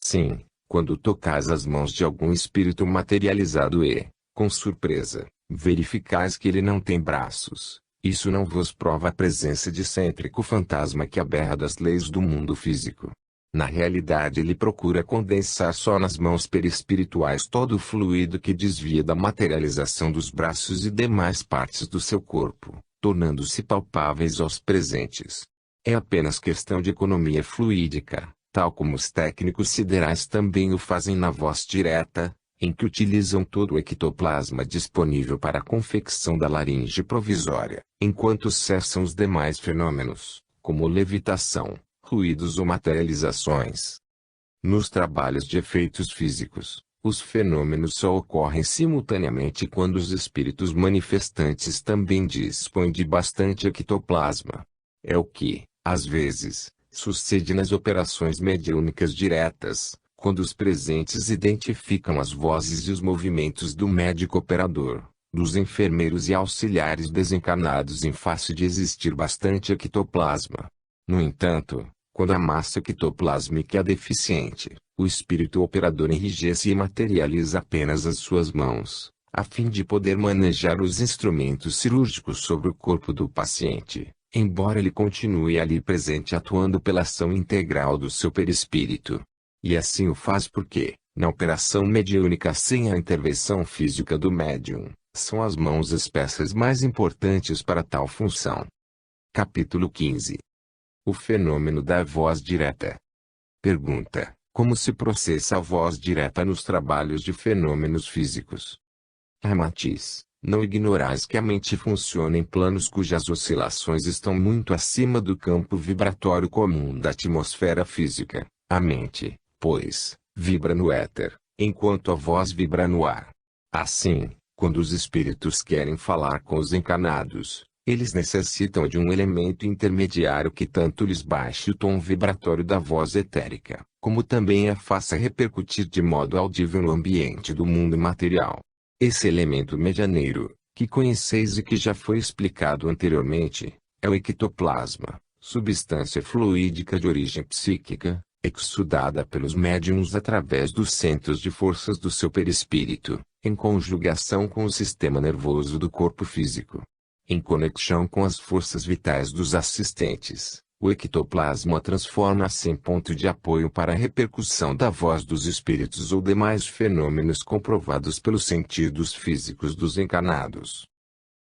Sim, quando tocais as mãos de algum espírito materializado e, com surpresa, verificais que ele não tem braços, isso não vos prova a presença de excêntrico fantasma que aberra das leis do mundo físico. Na realidade, ele procura condensar só nas mãos perispirituais todo o fluido que desvia da materialização dos braços e demais partes do seu corpo, tornando-se palpáveis aos presentes. É apenas questão de economia fluídica, tal como os técnicos siderais também o fazem na voz direta, em que utilizam todo o ectoplasma disponível para a confecção da laringe provisória, enquanto cessam os demais fenômenos, como levitação, ruídos ou materializações. Nos trabalhos de efeitos físicos, os fenômenos só ocorrem simultaneamente quando os espíritos manifestantes também dispõem de bastante ectoplasma. É o que, às vezes, sucede nas operações mediúnicas diretas, quando os presentes identificam as vozes e os movimentos do médico operador, dos enfermeiros e auxiliares desencarnados em face de existir bastante ectoplasma. No entanto, quando a massa ectoplásmica é deficiente, o espírito operador enrijece e materializa apenas as suas mãos, a fim de poder manejar os instrumentos cirúrgicos sobre o corpo do paciente, embora ele continue ali presente atuando pela ação integral do seu perispírito. E assim o faz porque, na operação mediúnica sem a intervenção física do médium, são as mãos as peças mais importantes para tal função. Capítulo 15. O fenômeno da voz direta. Pergunta: como se processa a voz direta nos trabalhos de fenômenos físicos? Matiz: não ignorais que a mente funciona em planos cujas oscilações estão muito acima do campo vibratório comum da atmosfera física. A mente, pois, vibra no éter, enquanto a voz vibra no ar. Assim, quando os espíritos querem falar com os encarnados, eles necessitam de um elemento intermediário que tanto lhes baixe o tom vibratório da voz etérica, como também a faça repercutir de modo audível no ambiente do mundo material. Esse elemento medianeiro, que conheceis e que já foi explicado anteriormente, é o ectoplasma, substância fluídica de origem psíquica, exudada pelos médiuns através dos centros de forças do seu perispírito, em conjugação com o sistema nervoso do corpo físico. Em conexão com as forças vitais dos assistentes, o ectoplasma transforma-se em ponto de apoio para a repercussão da voz dos espíritos ou demais fenômenos comprovados pelos sentidos físicos dos encarnados.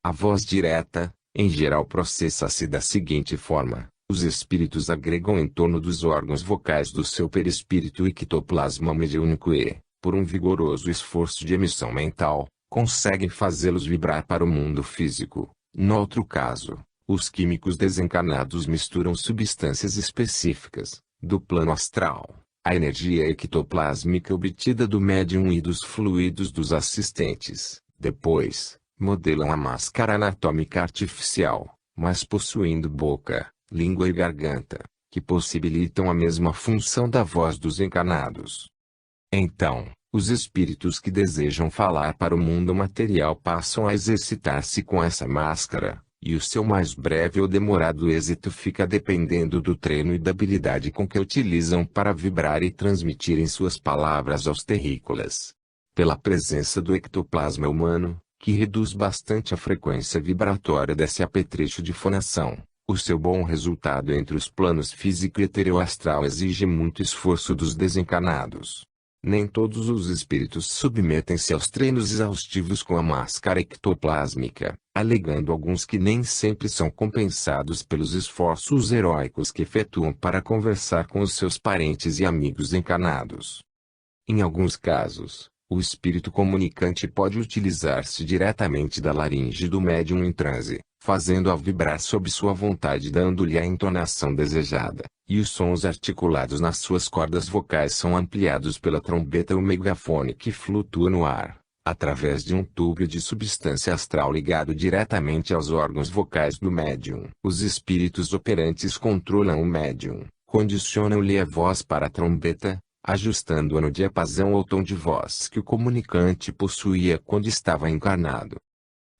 A voz direta, em geral, processa-se da seguinte forma: os espíritos agregam em torno dos órgãos vocais do seu perispírito o ectoplasma mediúnico e, por um vigoroso esforço de emissão mental, conseguem fazê-los vibrar para o mundo físico. No outro caso, os químicos desencarnados misturam substâncias específicas, do plano astral, a energia ectoplásmica obtida do médium e dos fluidos dos assistentes. Depois, modelam a máscara anatômica artificial, mas possuindo boca, língua e garganta, que possibilitam a mesma função da voz dos encarnados. Então, os espíritos que desejam falar para o mundo material passam a exercitar-se com essa máscara, e o seu mais breve ou demorado êxito fica dependendo do treino e da habilidade com que utilizam para vibrar e transmitirem suas palavras aos terrícolas. Pela presença do ectoplasma humano, que reduz bastante a frequência vibratória desse apetrecho de fonação, o seu bom resultado entre os planos físico e eteroastral exige muito esforço dos desencarnados. Nem todos os espíritos submetem-se aos treinos exaustivos com a máscara ectoplásmica, alegando alguns que nem sempre são compensados pelos esforços heróicos que efetuam para conversar com os seus parentes e amigos encarnados. Em alguns casos, o espírito comunicante pode utilizar-se diretamente da laringe do médium em transe, fazendo-a vibrar sob sua vontade, dando-lhe a entonação desejada, e os sons articulados nas suas cordas vocais são ampliados pela trombeta ou megafone que flutua no ar, através de um tubo de substância astral ligado diretamente aos órgãos vocais do médium. Os espíritos operantes controlam o médium, condicionam-lhe a voz para a trombeta, ajustando-a no diapasão ou tom de voz que o comunicante possuía quando estava encarnado.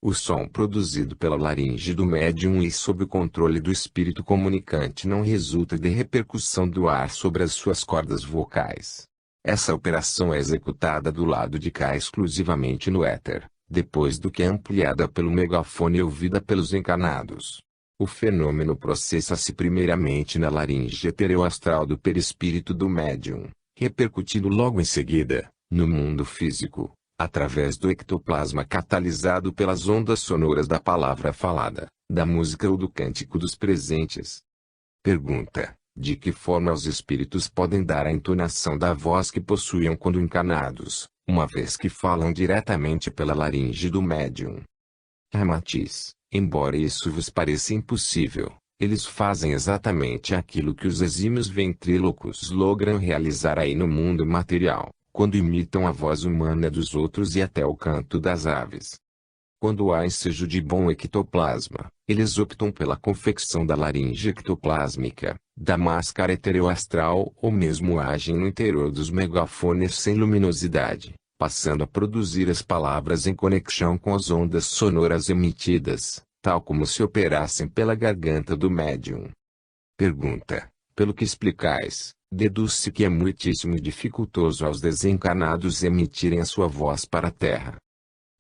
O som produzido pela laringe do médium e sob o controle do espírito comunicante não resulta de repercussão do ar sobre as suas cordas vocais. Essa operação é executada do lado de cá exclusivamente no éter, depois do que é ampliada pelo megafone e ouvida pelos encarnados. O fenômeno processa-se primeiramente na laringe eteroastral do perispírito do médium, repercutindo logo em seguida, no mundo físico, através do ectoplasma catalisado pelas ondas sonoras da palavra falada, da música ou do cântico dos presentes. Pergunta: de que forma os espíritos podem dar a entonação da voz que possuíam quando encarnados, uma vez que falam diretamente pela laringe do médium? Ramatiz: embora isso vos pareça impossível, eles fazem exatamente aquilo que os exímios ventrílocos logram realizar aí no mundo material, quando imitam a voz humana dos outros e até o canto das aves. Quando há ensejo de bom ectoplasma, eles optam pela confecção da laringe ectoplásmica, da máscara eteroastral ou mesmo agem no interior dos megafones sem luminosidade, passando a produzir as palavras em conexão com as ondas sonoras emitidas, tal como se operassem pela garganta do médium. Pergunta: pelo que explicais, deduz-se que é muitíssimo dificultoso aos desencarnados emitirem a sua voz para a Terra.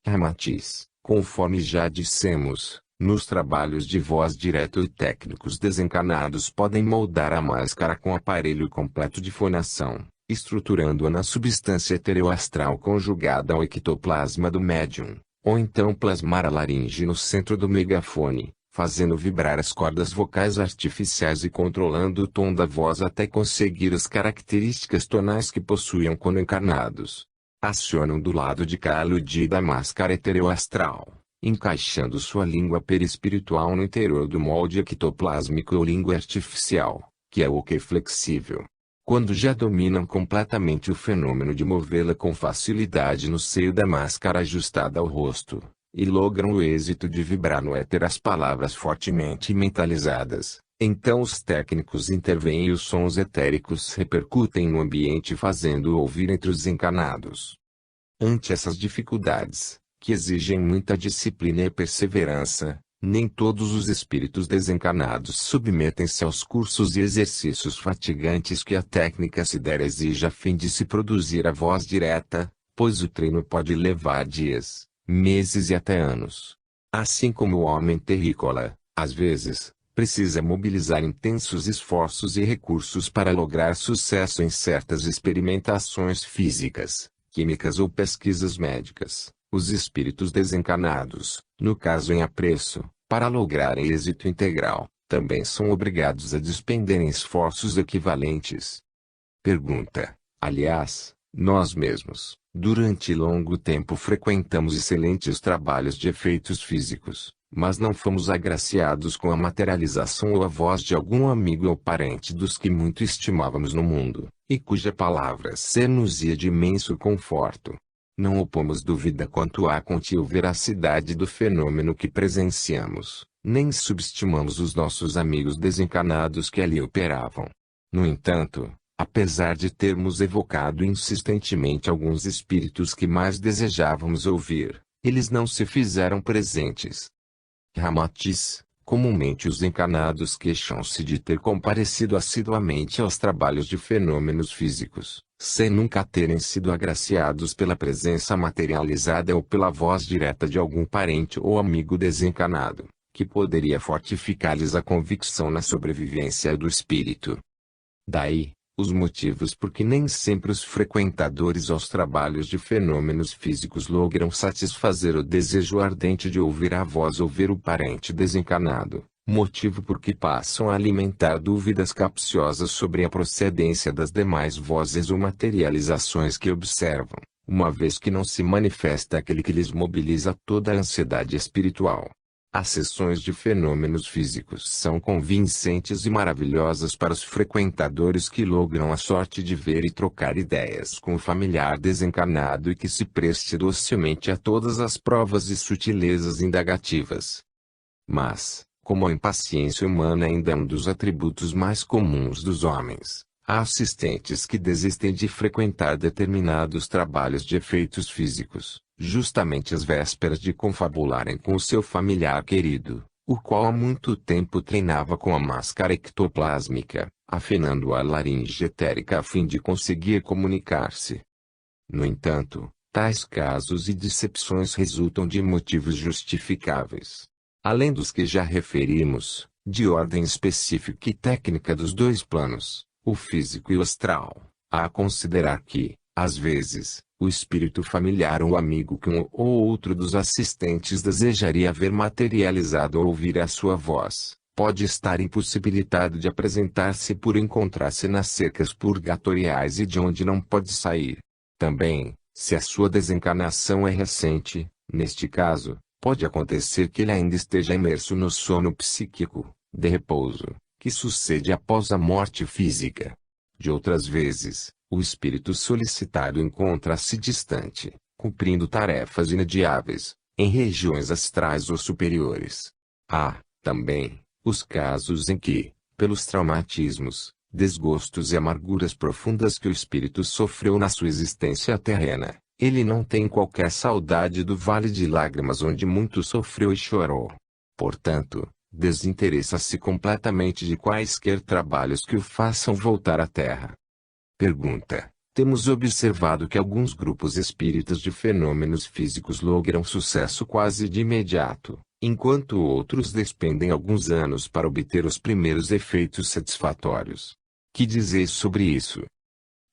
Ramatiz: conforme já dissemos, nos trabalhos de voz direto e técnicos desencarnados podem moldar a máscara com aparelho completo de fonação, estruturando-a na substância eteroastral conjugada ao ectoplasma do médium, ou então plasmar a laringe no centro do megafone, fazendo vibrar as cordas vocais artificiais e controlando o tom da voz até conseguir as características tonais que possuíam quando encarnados. Acionam do lado de cá a aludida máscara eteroastral, encaixando sua língua perispiritual no interior do molde ectoplásmico ou língua artificial, que é oca e flexível. Quando já dominam completamente o fenômeno de movê-la com facilidade no seio da máscara ajustada ao rosto, e logram o êxito de vibrar no éter as palavras fortemente mentalizadas, então os técnicos intervêm e os sons etéricos repercutem no ambiente fazendo-o ouvir entre os encarnados. Ante essas dificuldades, que exigem muita disciplina e perseverança, nem todos os espíritos desencarnados submetem-se aos cursos e exercícios fatigantes que a técnica se der exige a fim de se produzir a voz direta, pois o treino pode levar dias, meses e até anos. Assim como o homem terrícola, às vezes, precisa mobilizar intensos esforços e recursos para lograr sucesso em certas experimentações físicas, químicas ou pesquisas médicas. Os espíritos desencarnados, no caso em apreço, para lograrem êxito integral, também são obrigados a despenderem esforços equivalentes. Pergunta: aliás, nós mesmos, durante longo tempo frequentamos excelentes trabalhos de efeitos físicos, mas não fomos agraciados com a materialização ou a voz de algum amigo ou parente dos que muito estimávamos no mundo, e cuja palavra ser-nos-ia de imenso conforto. Não opomos dúvida quanto à contínuo veracidade do fenômeno que presenciamos, nem subestimamos os nossos amigos desencarnados que ali operavam. No entanto, apesar de termos evocado insistentemente alguns espíritos que mais desejávamos ouvir, eles não se fizeram presentes. Ramatiz: comumente os encarnados queixam-se de ter comparecido assiduamente aos trabalhos de fenômenos físicos, sem nunca terem sido agraciados pela presença materializada ou pela voz direta de algum parente ou amigo desencarnado, que poderia fortificar-lhes a convicção na sobrevivência do espírito. Daí, os motivos por que nem sempre os frequentadores aos trabalhos de fenômenos físicos logram satisfazer o desejo ardente de ouvir a voz ou ver o parente desencarnado, motivo por que passam a alimentar dúvidas capciosas sobre a procedência das demais vozes ou materializações que observam, uma vez que não se manifesta aquele que lhes mobiliza toda a ansiedade espiritual. As sessões de fenômenos físicos são convincentes e maravilhosas para os frequentadores que logram a sorte de ver e trocar ideias com o familiar desencarnado e que se preste docilmente a todas as provas e sutilezas indagativas. Mas, como a impaciência humana ainda é um dos atributos mais comuns dos homens, há assistentes que desistem de frequentar determinados trabalhos de efeitos físicos, justamente às vésperas de confabularem com o seu familiar querido, o qual há muito tempo treinava com a máscara ectoplásmica, afinando a laringe etérica a fim de conseguir comunicar-se. No entanto, tais casos e decepções resultam de motivos justificáveis. Além dos que já referimos, de ordem específica e técnica dos dois planos, o físico e o astral, há a considerar que, às vezes, o espírito familiar ou amigo que um ou outro dos assistentes desejaria ver materializado ou ouvir a sua voz, pode estar impossibilitado de apresentar-se por encontrar-se nas cercas purgatoriais e de onde não pode sair. Também, se a sua desencarnação é recente, neste caso, pode acontecer que ele ainda esteja imerso no sono psíquico, de repouso, que sucede após a morte física. De outras vezes, o espírito solicitado encontra-se distante, cumprindo tarefas inadiáveis, em regiões astrais ou superiores. Há, também, os casos em que, pelos traumatismos, desgostos e amarguras profundas que o espírito sofreu na sua existência terrena, ele não tem qualquer saudade do vale de lágrimas onde muito sofreu e chorou. Portanto, desinteressa-se completamente de quaisquer trabalhos que o façam voltar à Terra. Pergunta: temos observado que alguns grupos espíritas de fenômenos físicos logram sucesso quase de imediato, enquanto outros despendem alguns anos para obter os primeiros efeitos satisfatórios. Que dizeis sobre isso?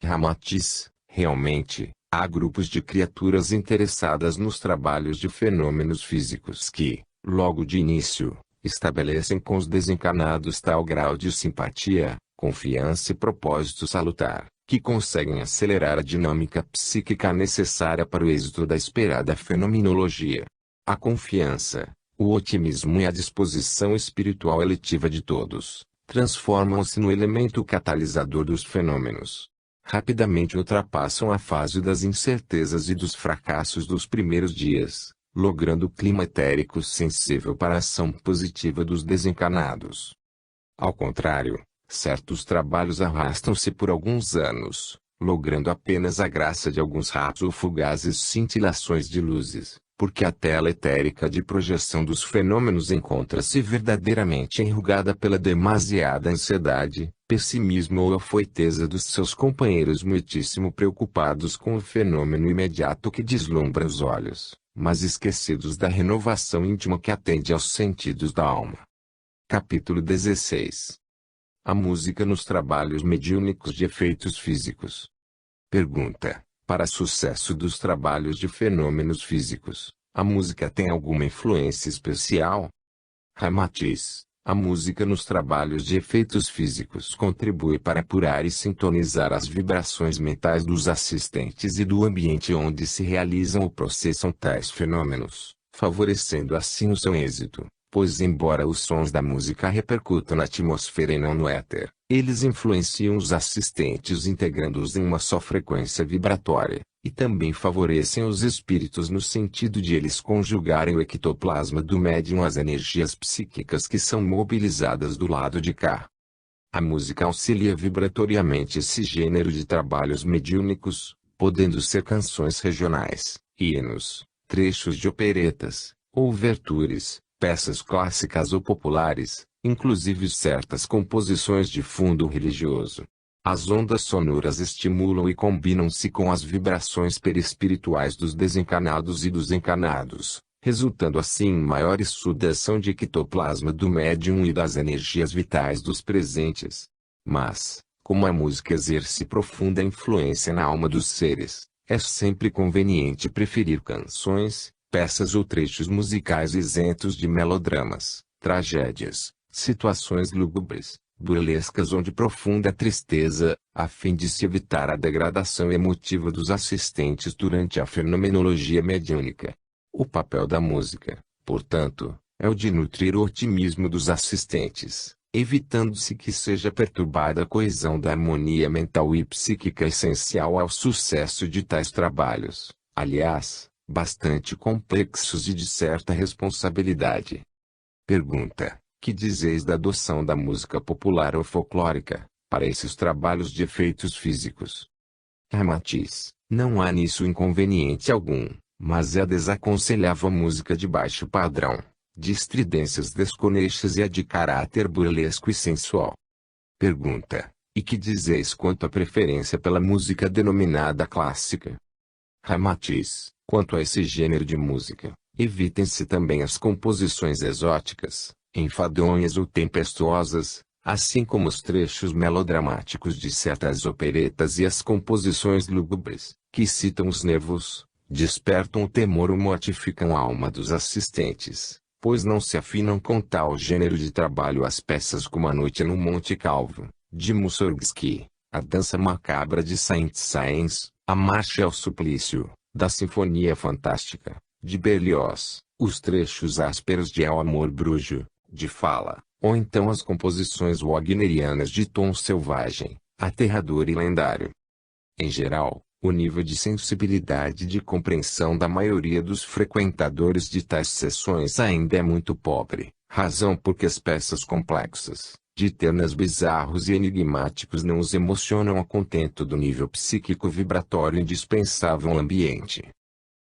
Ramatiz: realmente, há grupos de criaturas interessadas nos trabalhos de fenômenos físicos que, logo de início, estabelecem com os desencarnados tal grau de simpatia, confiança e propósito salutar, que conseguem acelerar a dinâmica psíquica necessária para o êxito da esperada fenomenologia. A confiança, o otimismo e a disposição espiritual eletiva de todos, transformam-se no elemento catalisador dos fenômenos. Rapidamente ultrapassam a fase das incertezas e dos fracassos dos primeiros dias, logrando o clima etérico sensível para a ação positiva dos desencarnados. Ao contrário, certos trabalhos arrastam-se por alguns anos, logrando apenas a graça de alguns ratos ou fugazes cintilações de luzes, porque a tela etérica de projeção dos fenômenos encontra-se verdadeiramente enrugada pela demasiada ansiedade, pessimismo ou afoiteza dos seus companheiros muitíssimo preocupados com o fenômeno imediato que deslumbra os olhos, mas esquecidos da renovação íntima que atende aos sentidos da alma. Capítulo 16. A música nos trabalhos mediúnicos de efeitos físicos. Pergunta: para sucesso dos trabalhos de fenômenos físicos, a música tem alguma influência especial? Ramatiz: a música nos trabalhos de efeitos físicos contribui para apurar e sintonizar as vibrações mentais dos assistentes e do ambiente onde se realizam ou processam tais fenômenos, favorecendo assim o seu êxito, pois embora os sons da música repercutam na atmosfera e não no éter, eles influenciam os assistentes integrando-os em uma só frequência vibratória, e também favorecem os espíritos no sentido de eles conjugarem o ectoplasma do médium às energias psíquicas que são mobilizadas do lado de cá. A música auxilia vibratoriamente esse gênero de trabalhos mediúnicos, podendo ser canções regionais, hinos, trechos de operetas, ouvertures, peças clássicas ou populares, inclusive certas composições de fundo religioso. As ondas sonoras estimulam e combinam-se com as vibrações perispirituais dos desencarnados e dos encarnados, resultando assim em maior exsudação de ectoplasma do médium e das energias vitais dos presentes. Mas, como a música exerce profunda influência na alma dos seres, é sempre conveniente preferir canções, peças ou trechos musicais isentos de melodramas, tragédias, situações lúgubres, burlescas ou de profunda tristeza, a fim de se evitar a degradação emotiva dos assistentes durante a fenomenologia mediúnica. O papel da música, portanto, é o de nutrir o otimismo dos assistentes, evitando-se que seja perturbada a coesão da harmonia mental e psíquica essencial ao sucesso de tais trabalhos, aliás, bastante complexos e de certa responsabilidade. Pergunta: que dizeis da adoção da música popular ou folclórica, para esses trabalhos de efeitos físicos? Ramatiz: não há nisso inconveniente algum, mas é desaconselhável a música de baixo padrão, de estridências desconexas e a de caráter burlesco e sensual. Pergunta: e que dizeis quanto à preferência pela música denominada clássica? Ramatiz: quanto a esse gênero de música, evitem-se também as composições exóticas, enfadonhas ou tempestuosas, assim como os trechos melodramáticos de certas operetas e as composições lúgubres, que excitam os nervos, despertam o temor ou mortificam a alma dos assistentes, pois não se afinam com tal gênero de trabalho as peças como A Noite no Monte Calvo, de Mussorgsky, A Dança Macabra de Saint-Saëns, A Marcha ao Suplício, da Sinfonia Fantástica, de Berlioz, os trechos ásperos de El Amor Brujo, de Fala, ou então as composições wagnerianas de tom selvagem, aterrador e lendário. Em geral, o nível de sensibilidade e de compreensão da maioria dos frequentadores de tais sessões ainda é muito pobre, razão porque as peças complexas, de temas bizarros e enigmáticos não os emocionam a contento do nível psíquico vibratório indispensável ao ambiente.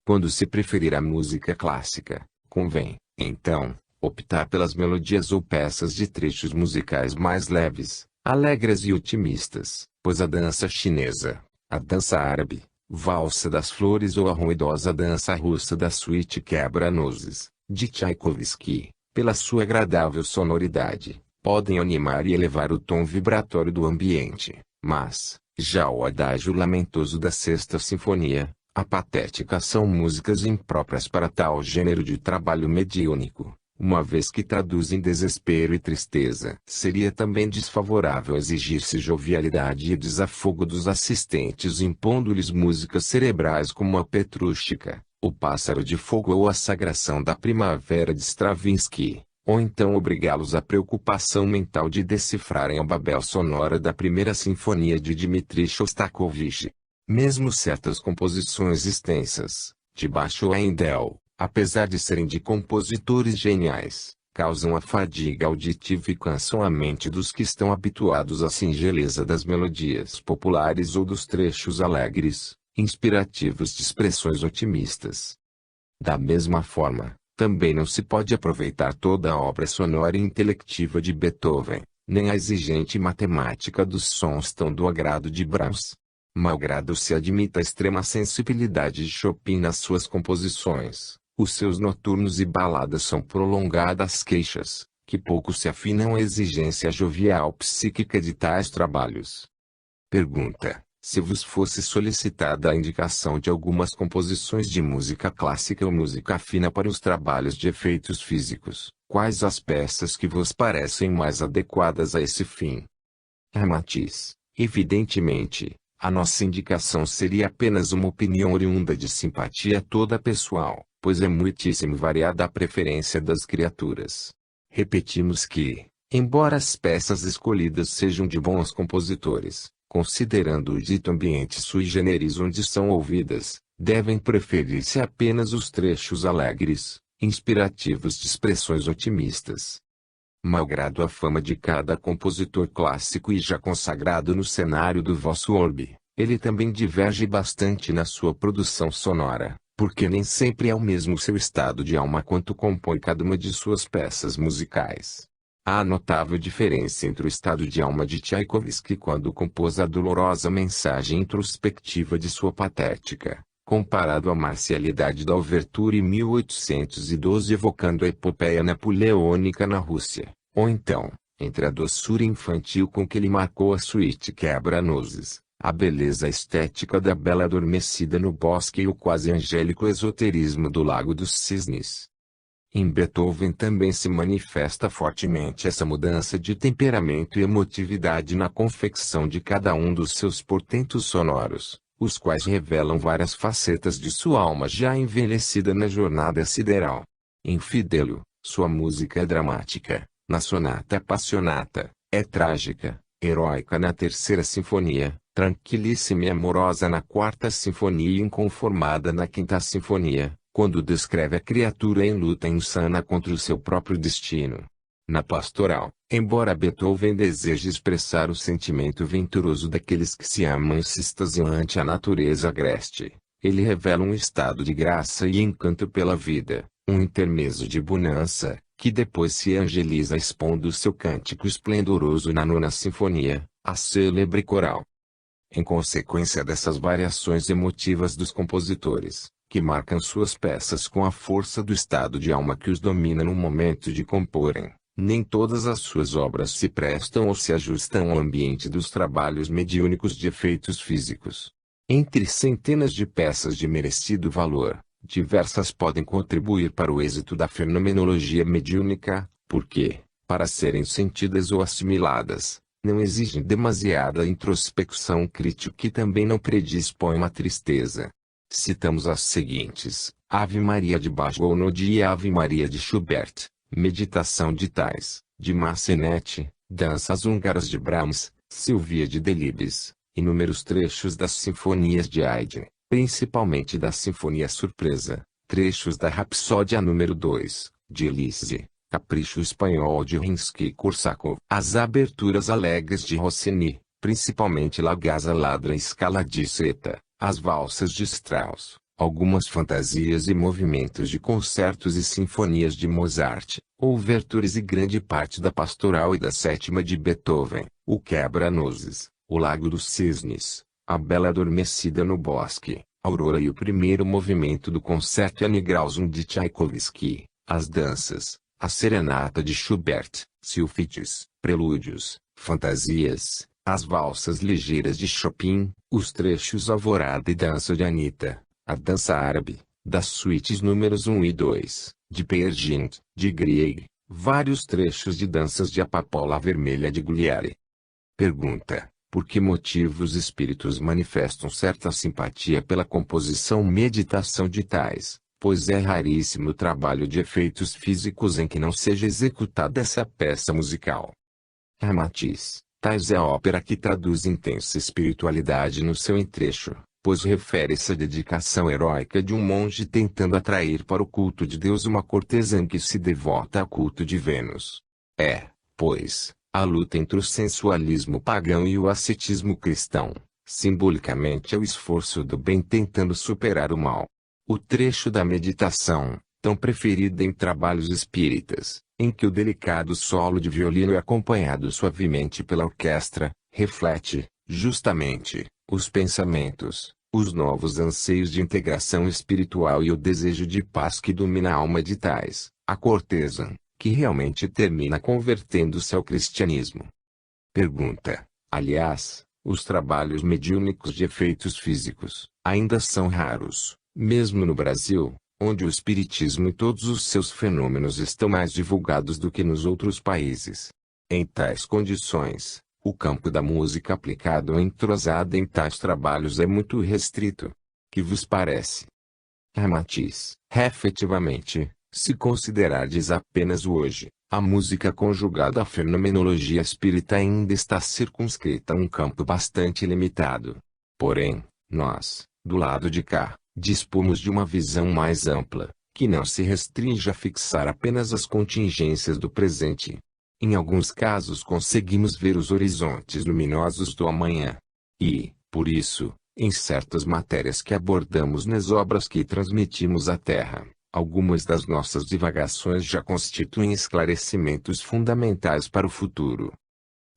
Quando se preferir a música clássica, convém, então, optar pelas melodias ou peças de trechos musicais mais leves, alegres e otimistas, pois a dança chinesa, a dança árabe, valsa das flores ou a ruidosa dança russa da suíte Quebra-Nozes, de Tchaikovsky, pela sua agradável sonoridade, podem animar e elevar o tom vibratório do ambiente, mas, já o adágio lamentoso da Sexta Sinfonia, a patética são músicas impróprias para tal gênero de trabalho mediúnico, uma vez que traduzem desespero e tristeza. Seria também desfavorável exigir-se jovialidade e desafogo dos assistentes impondo-lhes músicas cerebrais como a Petrústica, o Pássaro de Fogo ou a Sagração da Primavera de Stravinsky, ou então obrigá-los à preocupação mental de decifrarem a Babel sonora da Primeira Sinfonia de Dmitri Shostakovich. Mesmo certas composições extensas, de Bach ou Handel, apesar de serem de compositores geniais, causam a fadiga auditiva e cansam a mente dos que estão habituados à singeleza das melodias populares ou dos trechos alegres, inspirativos de expressões otimistas. Da mesma forma, também não se pode aproveitar toda a obra sonora e intelectiva de Beethoven, nem a exigente matemática dos sons tão do agrado de Brahms. Malgrado se admita a extrema sensibilidade de Chopin nas suas composições, os seus noturnos e baladas são prolongadas queixas, que pouco se afinam à exigência jovial psíquica de tais trabalhos. Pergunta: se vos fosse solicitada a indicação de algumas composições de música clássica ou música fina para os trabalhos de efeitos físicos, quais as peças que vos parecem mais adequadas a esse fim? Ramatiz: evidentemente, a nossa indicação seria apenas uma opinião oriunda de simpatia toda pessoal, pois é muitíssimo variada a preferência das criaturas. Repetimos que, embora as peças escolhidas sejam de bons compositores, considerando o dito ambiente sui generis onde são ouvidas, devem preferir-se apenas os trechos alegres, inspirativos de expressões otimistas. Malgrado a fama de cada compositor clássico e já consagrado no cenário do vosso orbe, ele também diverge bastante na sua produção sonora, porque nem sempre é o mesmo seu estado de alma quanto compõe cada uma de suas peças musicais. Há notável diferença entre o estado de alma de Tchaikovsky quando compôs a dolorosa mensagem introspectiva de sua Patética, comparado à marcialidade da Ouverture em 1812 evocando a epopeia napoleônica na Rússia, ou então, entre a doçura infantil com que ele marcou a suíte Quebra-Nozes, a beleza estética da Bela Adormecida no Bosque e o quase angélico esoterismo do Lago dos Cisnes. Em Beethoven também se manifesta fortemente essa mudança de temperamento e emotividade na confecção de cada um dos seus portentos sonoros, os quais revelam várias facetas de sua alma já envelhecida na jornada sideral. Em Fidelio, sua música é dramática, na Sonata Appassionata, é trágica, heróica na Terceira Sinfonia, tranquilíssima e amorosa na Quarta Sinfonia e inconformada na Quinta Sinfonia, quando descreve a criatura em luta insana contra o seu próprio destino. Na Pastoral, embora Beethoven deseje expressar o sentimento venturoso daqueles que se amam e se extasiam ante a natureza agreste, ele revela um estado de graça e encanto pela vida, Um intermezzo de bonança, que depois se angeliza expondo seu cântico esplendoroso na nona sinfonia, a célebre coral. Em consequência dessas variações emotivas dos compositores, que marcam suas peças com a força do estado de alma que os domina no momento de comporem, nem todas as suas obras se prestam ou se ajustam ao ambiente dos trabalhos mediúnicos de efeitos físicos. Entre centenas de peças de merecido valor, diversas podem contribuir para o êxito da fenomenologia mediúnica, porque, para serem sentidas ou assimiladas, não exigem demasiada introspecção crítica e também não predispõem à tristeza. Citamos as seguintes: Ave Maria de Bach-Gounod e Ave Maria de Schubert, Meditação de Thais, de Massenet, Danças Húngaras de Brahms, Silvia de Delibes, inúmeros trechos das sinfonias de Haydn, principalmente da Sinfonia Surpresa, trechos da Rapsódia número 2, de Elise, Capricho Espanhol de Rimsky-Korsakov, as aberturas alegres de Rossini, principalmente La Gazza Ladra em Scala di Seta, as valsas de Strauss, algumas fantasias e movimentos de concertos e sinfonias de Mozart, ouvertures e grande parte da Pastoral e da Sétima de Beethoven, o Quebra-Nozes, o Lago dos Cisnes, a Bela Adormecida no Bosque, Aurora e o primeiro movimento do Concerto Anigrausum de Tchaikovsky, as danças, a Serenata de Schubert, Sylphides, Prelúdios, Fantasias, as valsas ligeiras de Chopin, os trechos Alvorada e Dança de Anitta, a Dança Árabe, das suítes números 1 e 2, de Peer Gynt, de Grieg, vários trechos de danças de A Papola Vermelha de Guglielmi. Pergunta: por que motivo os espíritos manifestam certa simpatia pela composição meditação de Thais, pois é raríssimo o trabalho de efeitos físicos em que não seja executada essa peça musical. Ramatiz: Thais é a ópera que traduz intensa espiritualidade no seu entrecho, pois refere-se à dedicação heróica de um monge tentando atrair para o culto de Deus uma cortesã que se devota ao culto de Vênus. É, pois, a luta entre o sensualismo pagão e o ascetismo cristão, simbolicamente é o esforço do bem tentando superar o mal. O trecho da meditação, tão preferida em trabalhos espíritas, em que o delicado solo de violino é acompanhado suavemente pela orquestra, reflete, justamente, os pensamentos, os novos anseios de integração espiritual e o desejo de paz que domina a alma de Thais, a cortesã, que realmente termina convertendo-se ao cristianismo. Pergunta: aliás, os trabalhos mediúnicos de efeitos físicos ainda são raros, mesmo no Brasil, onde o espiritismo e todos os seus fenômenos estão mais divulgados do que nos outros países. Em tais condições, o campo da música aplicado ou entrosada em tais trabalhos é muito restrito. Que vos parece? Ramatiz: efetivamente, se considerardes apenas o hoje, a música conjugada à fenomenologia espírita ainda está circunscrita a um campo bastante limitado. Porém, nós, do lado de cá, dispomos de uma visão mais ampla, que não se restringe a fixar apenas as contingências do presente. Em alguns casos conseguimos ver os horizontes luminosos do amanhã. E, por isso, em certas matérias que abordamos nas obras que transmitimos à Terra, algumas das nossas divagações já constituem esclarecimentos fundamentais para o futuro.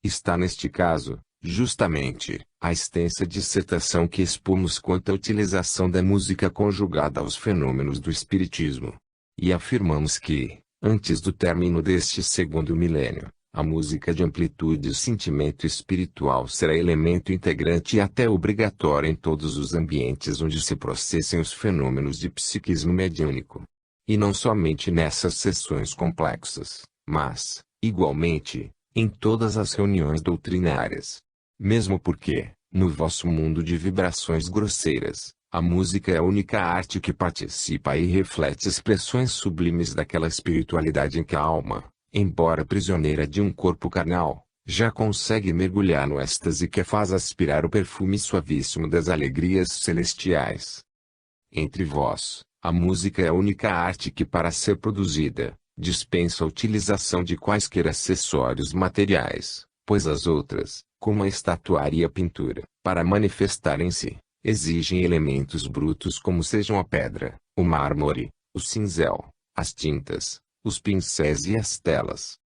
Está neste caso, justamente, a extensa dissertação que expomos quanto à utilização da música conjugada aos fenômenos do espiritismo. E afirmamos que, antes do término deste segundo milênio, a música de amplitude e sentimento espiritual será elemento integrante e até obrigatório em todos os ambientes onde se processem os fenômenos de psiquismo mediúnico. E não somente nessas sessões complexas, mas, igualmente, em todas as reuniões doutrinárias. Mesmo porque, no vosso mundo de vibrações grosseiras, a música é a única arte que participa e reflete expressões sublimes daquela espiritualidade em que a alma, embora prisioneira de um corpo carnal, já consegue mergulhar no êxtase que a faz aspirar o perfume suavíssimo das alegrias celestiais. Entre vós, a música é a única arte que, para ser produzida, dispensa a utilização de quaisquer acessórios materiais, pois as outras, como a estatuária e a pintura, para manifestarem-se, exigem elementos brutos como sejam a pedra, o mármore, o cinzel, as tintas, os pincéis e as telas.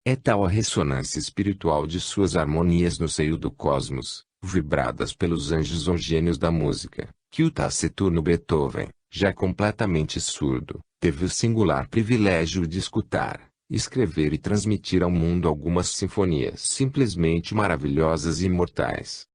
É tal a ressonância espiritual de suas harmonias no seio do cosmos, vibradas pelos anjos ou gênios da música, que o taciturno Beethoven, já completamente surdo, teve o singular privilégio de escutar, escrever e transmitir ao mundo algumas sinfonias simplesmente maravilhosas e imortais.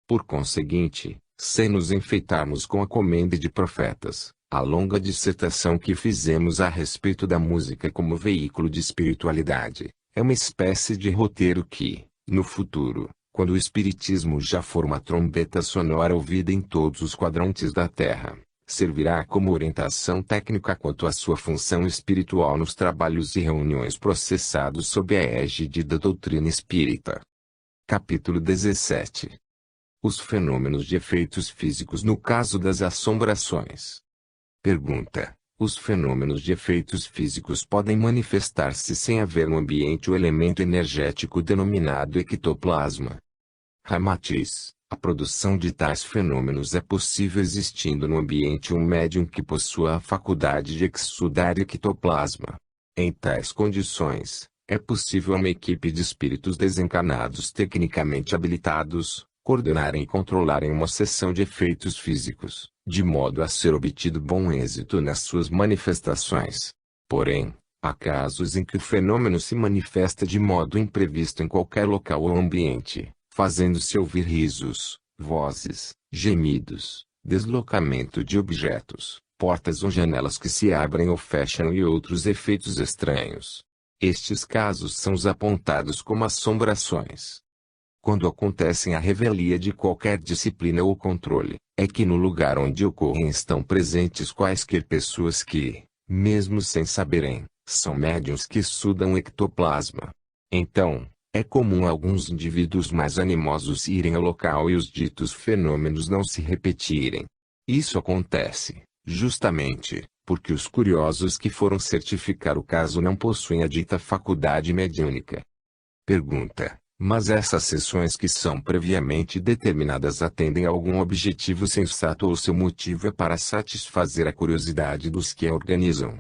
Por conseguinte, sem nos enfeitarmos com a comenda de profetas, a longa dissertação que fizemos a respeito da música como veículo de espiritualidade, é uma espécie de roteiro que, no futuro, quando o espiritismo já for uma trombeta sonora ouvida em todos os quadrantes da Terra, servirá como orientação técnica quanto à sua função espiritual nos trabalhos e reuniões processados sob a égide da doutrina espírita. Capítulo 17. Os fenômenos de efeitos físicos no caso das assombrações. Pergunta: os fenômenos de efeitos físicos podem manifestar-se sem haver no ambiente o elemento energético denominado ectoplasma? Ramatiz: a produção de tais fenômenos é possível existindo no ambiente um médium que possua a faculdade de exsudar ectoplasma. Em tais condições, é possível a uma equipe de espíritos desencarnados tecnicamente habilitados, coordenarem e controlarem uma sessão de efeitos físicos, de modo a ser obtido bom êxito nas suas manifestações. Porém, há casos em que o fenômeno se manifesta de modo imprevisto em qualquer local ou ambiente, fazendo-se ouvir risos, vozes, gemidos, deslocamento de objetos, portas ou janelas que se abrem ou fecham e outros efeitos estranhos. Estes casos são os apontados como assombrações. Quando acontecem a revelia de qualquer disciplina ou controle, é que no lugar onde ocorrem estão presentes quaisquer pessoas que, mesmo sem saberem, são médiuns que estudam ectoplasma. Então, é comum alguns indivíduos mais animosos irem ao local e os ditos fenômenos não se repetirem. Isso acontece, justamente, porque os curiosos que foram certificar o caso não possuem a dita faculdade mediúnica. Pergunta: mas essas sessões que são previamente determinadas atendem a algum objetivo sensato ou seu motivo é para satisfazer a curiosidade dos que a organizam?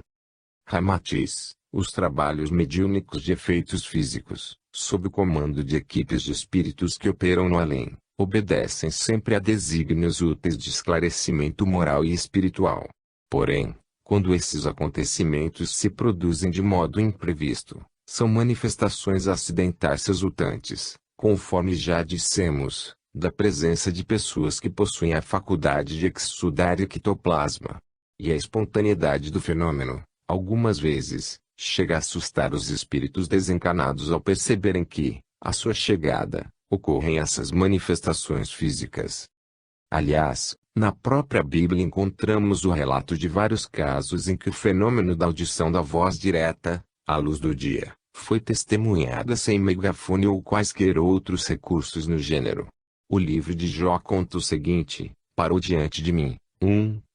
Ramatiz: os trabalhos mediúnicos de efeitos físicos, sob o comando de equipes de espíritos que operam no além, obedecem sempre a desígnios úteis de esclarecimento moral e espiritual. Porém, quando esses acontecimentos se produzem de modo imprevisto, são manifestações acidentais resultantes, conforme já dissemos, da presença de pessoas que possuem a faculdade de exsudar ectoplasma. E a espontaneidade do fenômeno, algumas vezes, chega a assustar os espíritos desencarnados ao perceberem que, à sua chegada, ocorrem essas manifestações físicas. Aliás, na própria Bíblia encontramos o relato de vários casos em que o fenômeno da audição da voz direta, à luz do dia, foi testemunhada sem megafone ou quaisquer outros recursos no gênero. O livro de Jó conta o seguinte: parou diante de mim,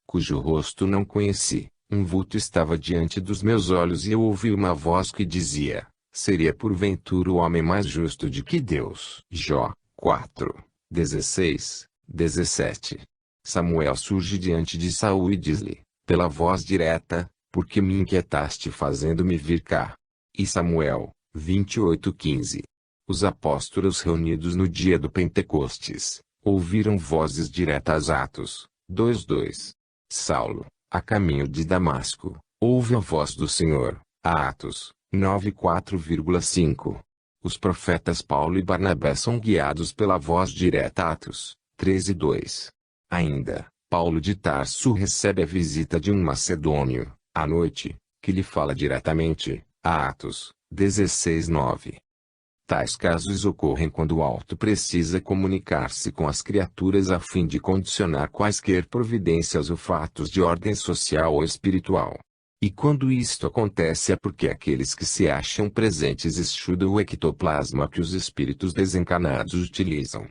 cujo rosto não conheci, um vulto estava diante dos meus olhos e eu ouvi uma voz que dizia: seria porventura o homem mais justo de que Deus? Jó 4, 16, 17. Samuel surge diante de Saul e diz-lhe, pela voz direta: por que me inquietaste fazendo-me vir cá? E Samuel, 28:15. Os apóstolos reunidos no dia do Pentecostes, ouviram vozes diretas. Atos 2:2. Saulo, a caminho de Damasco, ouve a voz do Senhor. Atos 9:4,5. Os profetas Paulo e Barnabé são guiados pela voz direta. Atos 13:2. Ainda, Paulo de Tarso recebe a visita de um macedônio, à noite, que lhe fala diretamente. Atos 16:9. Tais casos ocorrem quando o alto precisa comunicar-se com as criaturas a fim de condicionar quaisquer providências ou fatos de ordem social ou espiritual. E quando isto acontece é porque aqueles que se acham presentes estudam o ectoplasma que os espíritos desencarnados utilizam.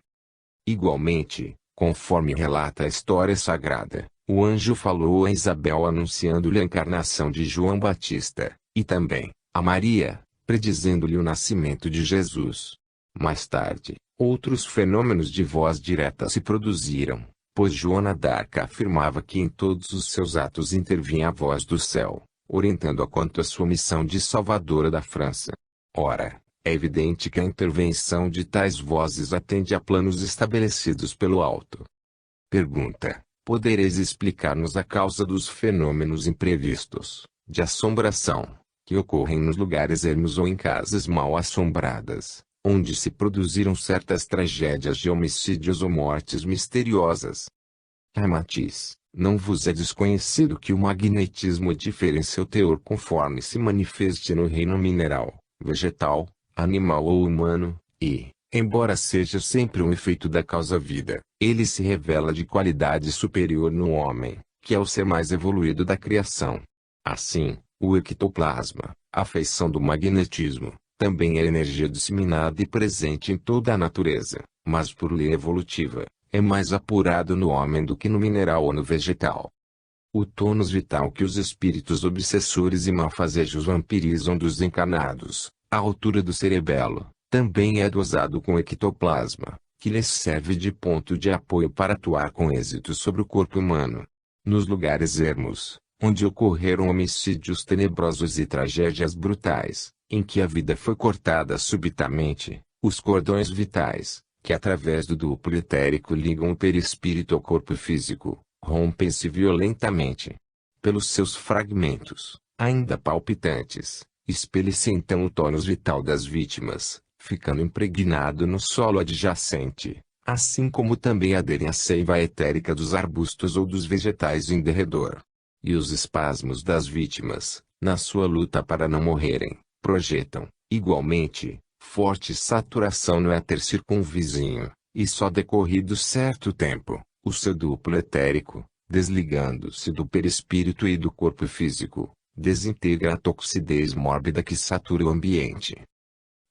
Igualmente, conforme relata a história sagrada, o anjo falou a Isabel anunciando-lhe a encarnação de João Batista, e também a Maria, predizendo-lhe o nascimento de Jesus. Mais tarde, outros fenômenos de voz direta se produziram, pois Joana d'Arc afirmava que em todos os seus atos intervinha a voz do céu, orientando-a quanto à sua missão de salvadora da França. Ora, é evidente que a intervenção de tais vozes atende a planos estabelecidos pelo alto. Pergunta: podereis explicar-nos a causa dos fenômenos imprevistos, de assombração, que ocorrem nos lugares ermos ou em casas mal assombradas, onde se produziram certas tragédias de homicídios ou mortes misteriosas? Matiz: não vos é desconhecido que o magnetismo difere em seu teor conforme se manifeste no reino mineral, vegetal, animal ou humano, e, embora seja sempre um efeito da causa-vida, ele se revela de qualidade superior no homem, que é o ser mais evoluído da criação. Assim, o ectoplasma, a feição do magnetismo, também é energia disseminada e presente em toda a natureza, mas por lei evolutiva, é mais apurado no homem do que no mineral ou no vegetal. O tônus vital que os espíritos obsessores e malfazejos vampirizam dos encarnados, à altura do cerebelo, também é dosado com ectoplasma, que lhes serve de ponto de apoio para atuar com êxito sobre o corpo humano. Nos lugares ermos, onde ocorreram homicídios tenebrosos e tragédias brutais, em que a vida foi cortada subitamente, os cordões vitais, que através do duplo etérico ligam o perispírito ao corpo físico, rompem-se violentamente. Pelos seus fragmentos, ainda palpitantes, expele-se então o tônus vital das vítimas, ficando impregnado no solo adjacente, assim como também aderem à seiva etérica dos arbustos ou dos vegetais em derredor. E os espasmos das vítimas, na sua luta para não morrerem, projetam, igualmente, forte saturação no éter circunvizinho, e só decorrido certo tempo, o seu duplo etérico, desligando-se do perispírito e do corpo físico, desintegra a toxidez mórbida que satura o ambiente.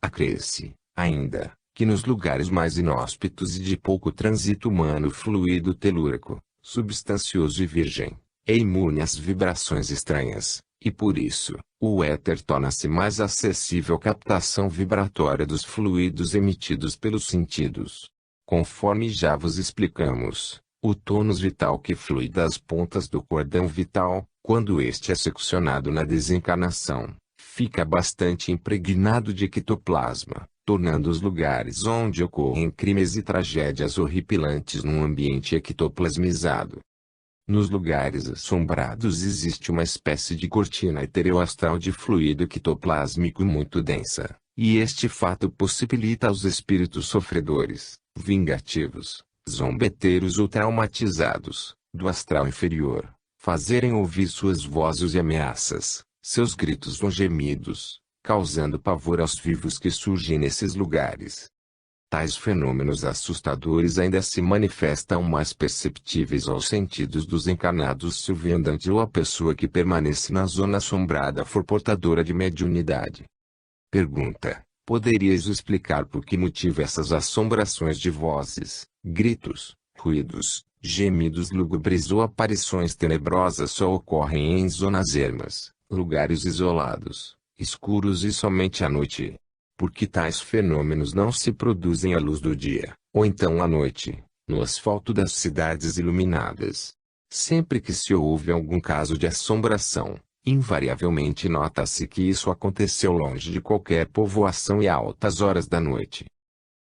Acresce, ainda, que nos lugares mais inóspitos e de pouco trânsito humano o fluido telúrico, substancioso e virgem, é imune às vibrações estranhas, e por isso, o éter torna-se mais acessível à captação vibratória dos fluidos emitidos pelos sentidos. Conforme já vos explicamos, o tônus vital que flui das pontas do cordão vital, quando este é seccionado na desencarnação, fica bastante impregnado de ectoplasma, tornando os lugares onde ocorrem crimes e tragédias horripilantes num ambiente ectoplasmizado. Nos lugares assombrados existe uma espécie de cortina etereoastral de fluido ectoplásmico muito densa, e este fato possibilita aos espíritos sofredores, vingativos, zombeteiros ou traumatizados, do astral inferior, fazerem ouvir suas vozes e ameaças, seus gritos ou gemidos, causando pavor aos vivos que surgem nesses lugares. Tais fenômenos assustadores ainda se manifestam mais perceptíveis aos sentidos dos encarnados se o viandante ou a pessoa que permanece na zona assombrada for portadora de mediunidade. Pergunta: poderíeis explicar por que motivo essas assombrações de vozes, gritos, ruídos, gemidos lúgubres ou aparições tenebrosas só ocorrem em zonas ermas, lugares isolados, escuros e somente à noite? Porque tais fenômenos não se produzem à luz do dia, ou então à noite, no asfalto das cidades iluminadas. Sempre que se ouve algum caso de assombração, invariavelmente nota-se que isso aconteceu longe de qualquer povoação e a altas horas da noite.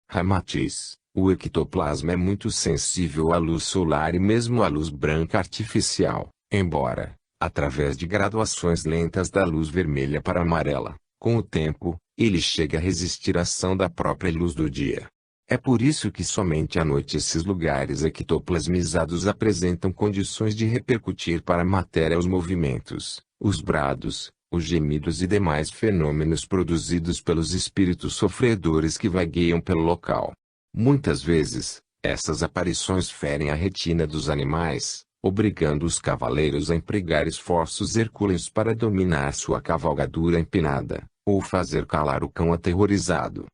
Ramatiz: o ectoplasma é muito sensível à luz solar e mesmo à luz branca artificial, embora, através de graduações lentas da luz vermelha para amarela, com o tempo, ele chega a resistir à ação da própria luz do dia. É por isso que somente à noite esses lugares ectoplasmizados apresentam condições de repercutir para a matéria os movimentos, os brados, os gemidos e demais fenômenos produzidos pelos espíritos sofredores que vagueiam pelo local. Muitas vezes, essas aparições ferem a retina dos animais, obrigando os cavaleiros a empregar esforços hercúleos para dominar sua cavalgadura empinada, ou fazer calar o cão aterrorizado.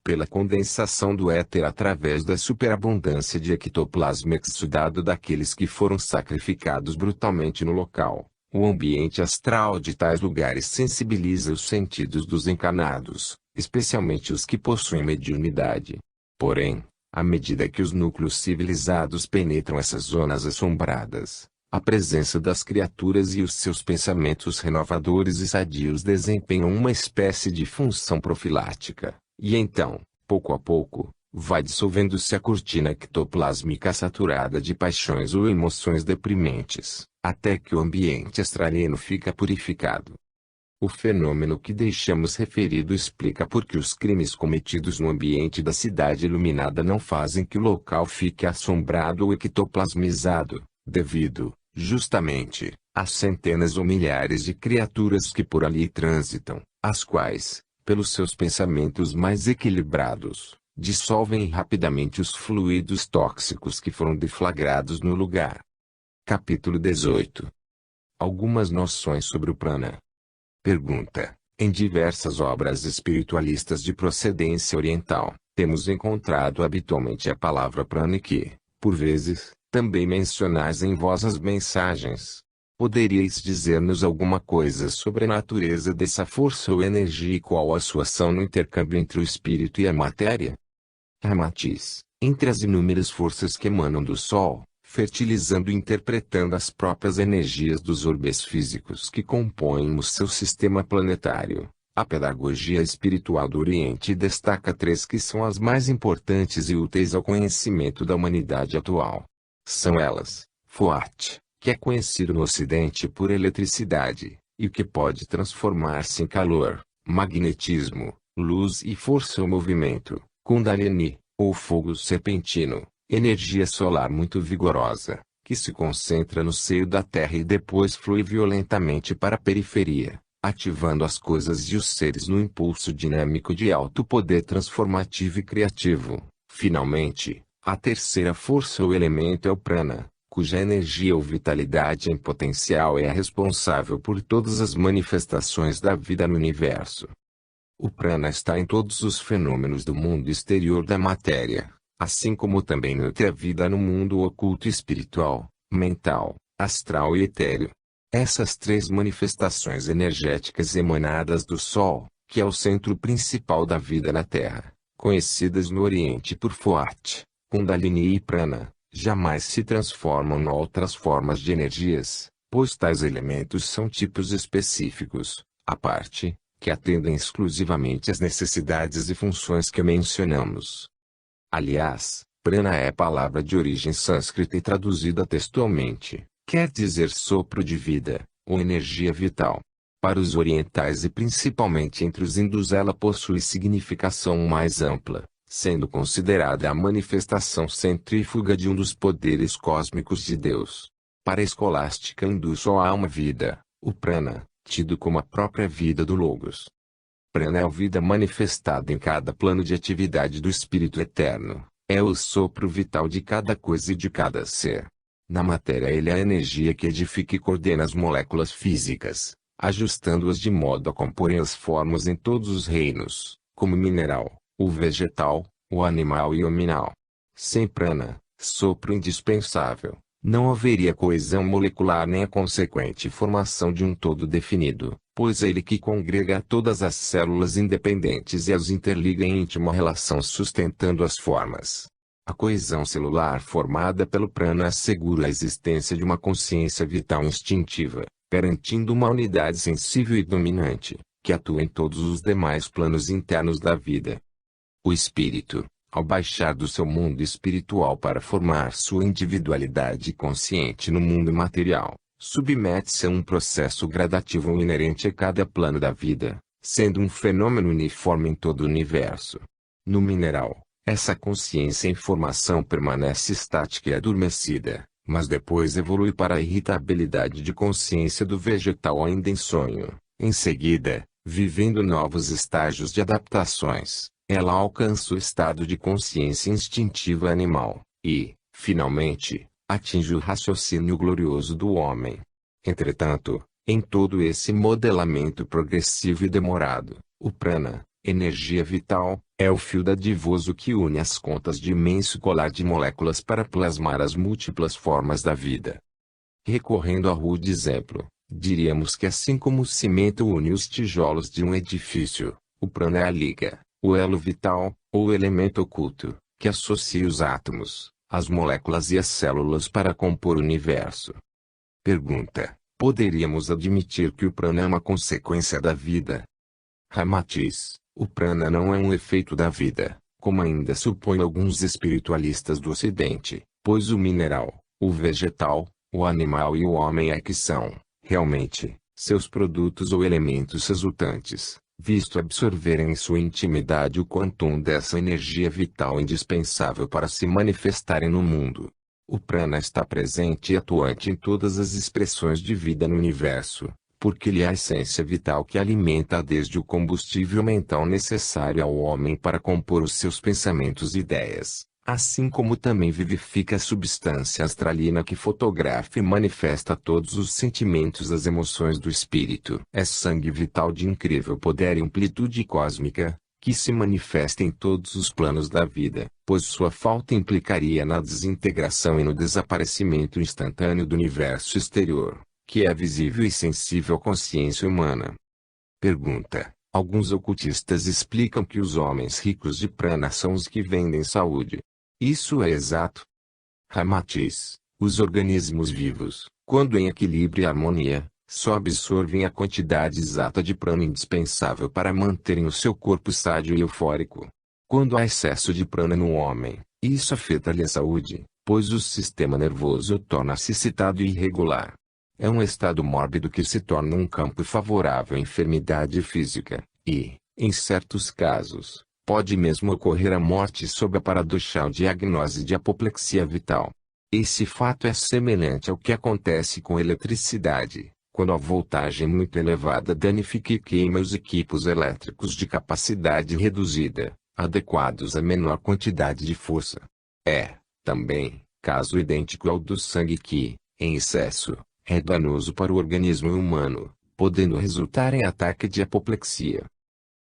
Pela condensação do éter através da superabundância de ectoplasma exudado daqueles que foram sacrificados brutalmente no local, o ambiente astral de tais lugares sensibiliza os sentidos dos encarnados, especialmente os que possuem mediunidade. Porém, à medida que os núcleos civilizados penetram essas zonas assombradas, A presença das criaturas e os seus pensamentos renovadores e sadios desempenham uma espécie de função profilática, e então, pouco a pouco, vai dissolvendo-se a cortina ectoplásmica saturada de paixões ou emoções deprimentes, até que o ambiente astralino fica purificado. O fenômeno que deixamos referido explica por que os crimes cometidos no ambiente da cidade iluminada não fazem que o local fique assombrado ou ectoplasmizado, devido, justamente, às centenas ou milhares de criaturas que por ali transitam, as quais, pelos seus pensamentos mais equilibrados, dissolvem rapidamente os fluidos tóxicos que foram deflagrados no lugar. Capítulo 18. Algumas noções sobre o prana. Pergunta: em diversas obras espiritualistas de procedência oriental, temos encontrado habitualmente a palavra prana que, por vezes, também mencionais em vossas mensagens. Poderíeis dizer-nos alguma coisa sobre a natureza dessa força ou energia e qual a sua ação no intercâmbio entre o espírito e a matéria? Ramatiz: entre as inúmeras forças que emanam do Sol, fertilizando e interpretando as próprias energias dos orbes físicos que compõem o seu sistema planetário, a pedagogia espiritual do Oriente destaca três que são as mais importantes e úteis ao conhecimento da humanidade atual. São elas: Foat, que é conhecido no Ocidente por eletricidade, e que pode transformar-se em calor, magnetismo, luz e força ou movimento; Kundalini, ou fogo serpentino, energia solar muito vigorosa, que se concentra no seio da Terra e depois flui violentamente para a periferia, ativando as coisas e os seres no impulso dinâmico de alto poder transformativo e criativo. Finalmente, a terceira força ou elemento é o prana, cuja energia ou vitalidade em potencial é a responsável por todas as manifestações da vida no universo. O prana está em todos os fenômenos do mundo exterior da matéria, assim como também nutre a vida no mundo oculto espiritual, mental, astral e etéreo. Essas três manifestações energéticas emanadas do Sol, que é o centro principal da vida na Terra, conhecidas no Oriente por Foat, Kundalini e Prana, jamais se transformam em outras formas de energias, pois tais elementos são tipos específicos, à parte, que atendem exclusivamente às necessidades e funções que mencionamos. Aliás, prana é palavra de origem sânscrita e traduzida textualmente, quer dizer sopro de vida, ou energia vital. Para os orientais e principalmente entre os hindus ela possui significação mais ampla, sendo considerada a manifestação centrífuga de um dos poderes cósmicos de Deus. Para a escolástica hindu só há uma vida, o prana, tido como a própria vida do Logos. Prana é a vida manifestada em cada plano de atividade do Espírito Eterno, é o sopro vital de cada coisa e de cada ser. Na matéria ele é a energia que edifica e coordena as moléculas físicas, ajustando-as de modo a comporem as formas em todos os reinos, como o mineral, o vegetal, o animal e o mineral. Sem prana, sopro indispensável, não haveria coesão molecular nem a consequente formação de um todo definido, pois é ele que congrega todas as células independentes e as interliga em íntima relação sustentando as formas. A coesão celular formada pelo prana assegura a existência de uma consciência vital instintiva, garantindo uma unidade sensível e dominante, que atua em todos os demais planos internos da vida. O espírito, ao baixar do seu mundo espiritual para formar sua individualidade consciente no mundo material, submete-se a um processo gradativo inerente a cada plano da vida, sendo um fenômeno uniforme em todo o universo. No mineral, essa consciência em formação permanece estática e adormecida, mas depois evolui para a irritabilidade de consciência do vegetal ainda em sonho. Em seguida, vivendo novos estágios de adaptações, ela alcança o estado de consciência instintiva animal, e, finalmente, atinge o raciocínio glorioso do homem. Entretanto, em todo esse modelamento progressivo e demorado, o prana, energia vital, é o fio dadivoso que une as contas de imenso colar de moléculas para plasmar as múltiplas formas da vida. Recorrendo a rude exemplo, diríamos que assim como o cimento une os tijolos de um edifício, o prana é a liga, o elo vital, ou o elemento oculto, que associa os átomos, as moléculas e as células para compor o universo. Pergunta: poderíamos admitir que o prana é uma consequência da vida? Ramatiz: o prana não é um efeito da vida, como ainda supõem alguns espiritualistas do Ocidente, pois o mineral, o vegetal, o animal e o homem é que são, realmente, seus produtos ou elementos resultantes, visto absorverem em sua intimidade o quantum dessa energia vital indispensável para se manifestarem no mundo. O prana está presente e atuante em todas as expressões de vida no universo, porque ele é a essência vital que alimenta desde o combustível mental necessário ao homem para compor os seus pensamentos e ideias, assim como também vivifica a substância astralina que fotografa e manifesta todos os sentimentos e as emoções do espírito. É sangue vital de incrível poder e amplitude cósmica, que se manifesta em todos os planos da vida, pois sua falta implicaria na desintegração e no desaparecimento instantâneo do universo exterior, que é visível e sensível à consciência humana. Pergunta: alguns ocultistas explicam que os homens ricos de prana são os que vendem saúde. Isso é exato? Ramatiz: os organismos vivos, quando em equilíbrio e harmonia, só absorvem a quantidade exata de prana indispensável para manterem o seu corpo sádio e eufórico. Quando há excesso de prana no homem, isso afeta-lhe a saúde, pois o sistema nervoso torna-se excitado e irregular. É um estado mórbido que se torna um campo favorável à enfermidade física, e, em certos casos, pode mesmo ocorrer a morte sob a paradoxal diagnose de apoplexia vital. Esse fato é semelhante ao que acontece com eletricidade, quando a voltagem muito elevada danifica e queima os equipos elétricos de capacidade reduzida, adequados a menor quantidade de força. É, também, caso idêntico ao do sangue que, em excesso, é danoso para o organismo humano, podendo resultar em ataque de apoplexia.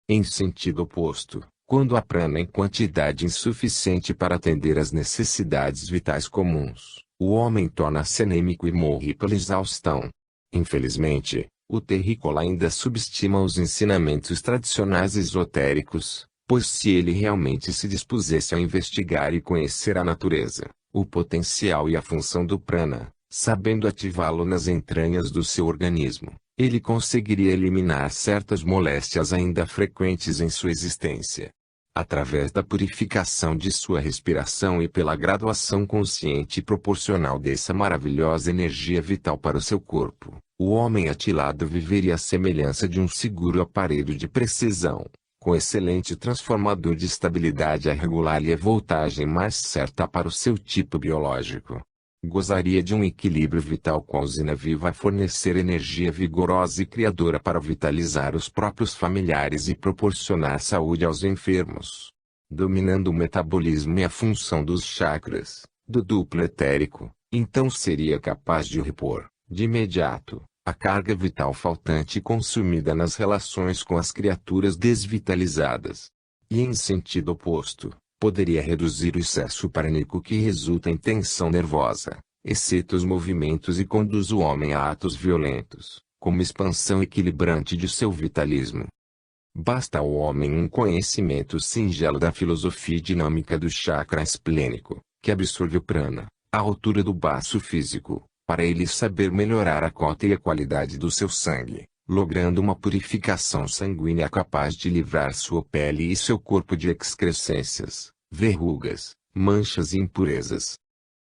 Em sentido oposto, quando há prana em quantidade insuficiente para atender às necessidades vitais comuns, o homem torna-se anêmico e morre pela exaustão. Infelizmente, o terrícola ainda subestima os ensinamentos tradicionais esotéricos, pois se ele realmente se dispusesse a investigar e conhecer a natureza, o potencial e a função do prana, sabendo ativá-lo nas entranhas do seu organismo, ele conseguiria eliminar certas moléstias ainda frequentes em sua existência. Através da purificação de sua respiração e pela graduação consciente e proporcional dessa maravilhosa energia vital para o seu corpo, o homem atilado viveria à semelhança de um seguro aparelho de precisão, com excelente transformador de estabilidade a regular-lhe a voltagem mais certa para o seu tipo biológico. Gozaria de um equilíbrio vital com a usina viva a fornecer energia vigorosa e criadora para vitalizar os próprios familiares e proporcionar saúde aos enfermos. Dominando o metabolismo e a função dos chakras, do duplo etérico, então seria capaz de repor, de imediato, a carga vital faltante consumida nas relações com as criaturas desvitalizadas. E em sentido oposto, poderia reduzir o excesso parânico que resulta em tensão nervosa, excita os movimentos e conduz o homem a atos violentos, como expansão equilibrante de seu vitalismo. Basta ao homem um conhecimento singelo da filosofia dinâmica do chakra esplênico, que absorve o prana, à altura do baço físico, para ele saber melhorar a cota e a qualidade do seu sangue, logrando uma purificação sanguínea capaz de livrar sua pele e seu corpo de excrescências, verrugas, manchas e impurezas.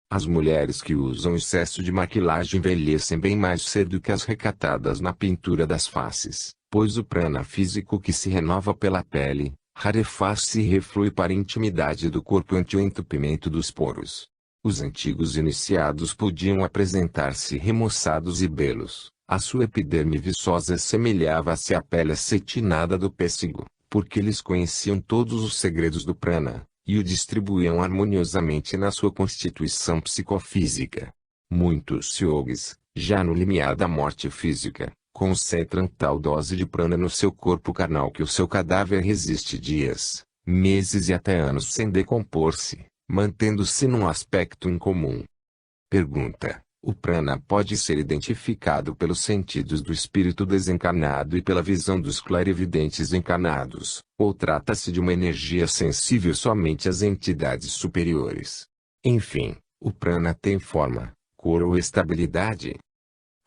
As mulheres que usam excesso de maquilagem envelhecem bem mais cedo que as recatadas na pintura das faces, pois o prana físico que se renova pela pele, rarefaz-se e reflui para a intimidade do corpo ante o entupimento dos poros. Os antigos iniciados podiam apresentar-se remoçados e belos. A sua epiderme viçosa assemelhava-se à pele acetinada do pêssego, porque eles conheciam todos os segredos do prana, e o distribuíam harmoniosamente na sua constituição psicofísica. Muitos yogis, já no limiar da morte física, concentram tal dose de prana no seu corpo carnal que o seu cadáver resiste dias, meses e até anos sem decompor-se, mantendo-se num aspecto incomum. Pergunta: o prana pode ser identificado pelos sentidos do espírito desencarnado e pela visão dos clarividentes encarnados, ou trata-se de uma energia sensível somente às entidades superiores? Enfim, o prana tem forma, cor ou estabilidade?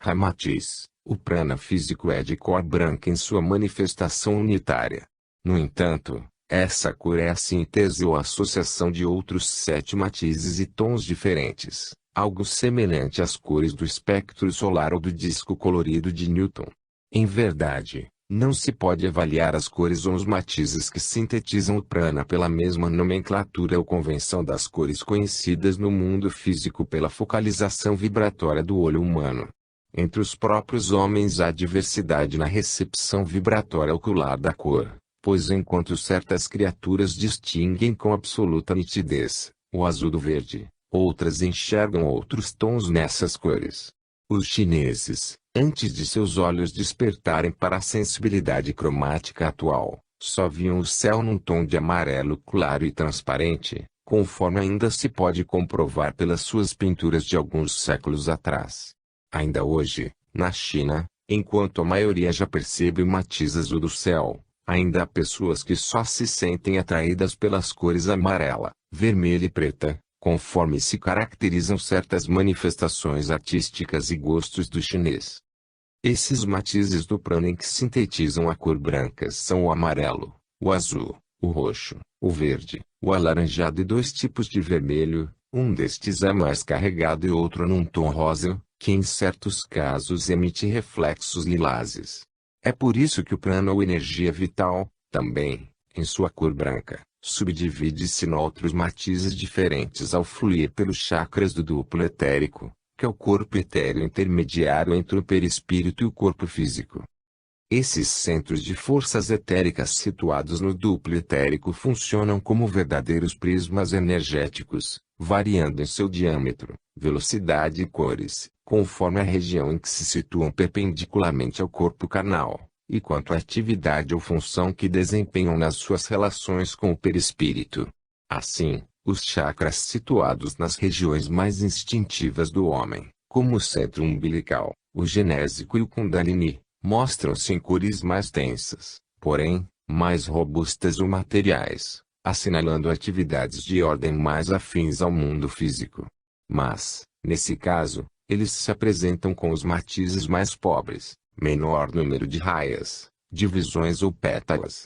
Ramatiz, o prana físico é de cor branca em sua manifestação unitária. No entanto, essa cor é a síntese ou associação de outros 7 matizes e tons diferentes, algo semelhante às cores do espectro solar ou do disco colorido de Newton. Em verdade, não se pode avaliar as cores ou os matizes que sintetizam o prana pela mesma nomenclatura ou convenção das cores conhecidas no mundo físico pela focalização vibratória do olho humano. Entre os próprios homens há diversidade na recepção vibratória ocular da cor, pois enquanto certas criaturas distinguem com absoluta nitidez o azul do verde, outras enxergam outros tons nessas cores. Os chineses, antes de seus olhos despertarem para a sensibilidade cromática atual, só viam o céu num tom de amarelo claro e transparente, conforme ainda se pode comprovar pelas suas pinturas de alguns séculos atrás. Ainda hoje, na China, enquanto a maioria já percebe o matiz azul do céu, ainda há pessoas que só se sentem atraídas pelas cores amarela, vermelha e preta, conforme se caracterizam certas manifestações artísticas e gostos do chinês. Esses matizes do prana que sintetizam a cor branca são o amarelo, o azul, o roxo, o verde, o alaranjado e 2 tipos de vermelho, um destes é mais carregado e outro num tom rosa, que em certos casos emite reflexos lilazes. É por isso que o prana ou energia vital, também, em sua cor branca, subdivide-se em outros matizes diferentes ao fluir pelos chakras do duplo etérico, que é o corpo etéreo intermediário entre o perispírito e o corpo físico. Esses centros de forças etéricas situados no duplo etérico funcionam como verdadeiros prismas energéticos, variando em seu diâmetro, velocidade e cores, conforme a região em que se situam perpendicularmente ao corpo carnal, e quanto à atividade ou função que desempenham nas suas relações com o perispírito. Assim, os chakras situados nas regiões mais instintivas do homem, como o centro umbilical, o genésico e o kundalini, mostram-se em cores mais tensas, porém, mais robustas ou materiais, assinalando atividades de ordem mais afins ao mundo físico. Mas, nesse caso, eles se apresentam com os matizes mais pobres, menor número de raias, divisões ou pétalas.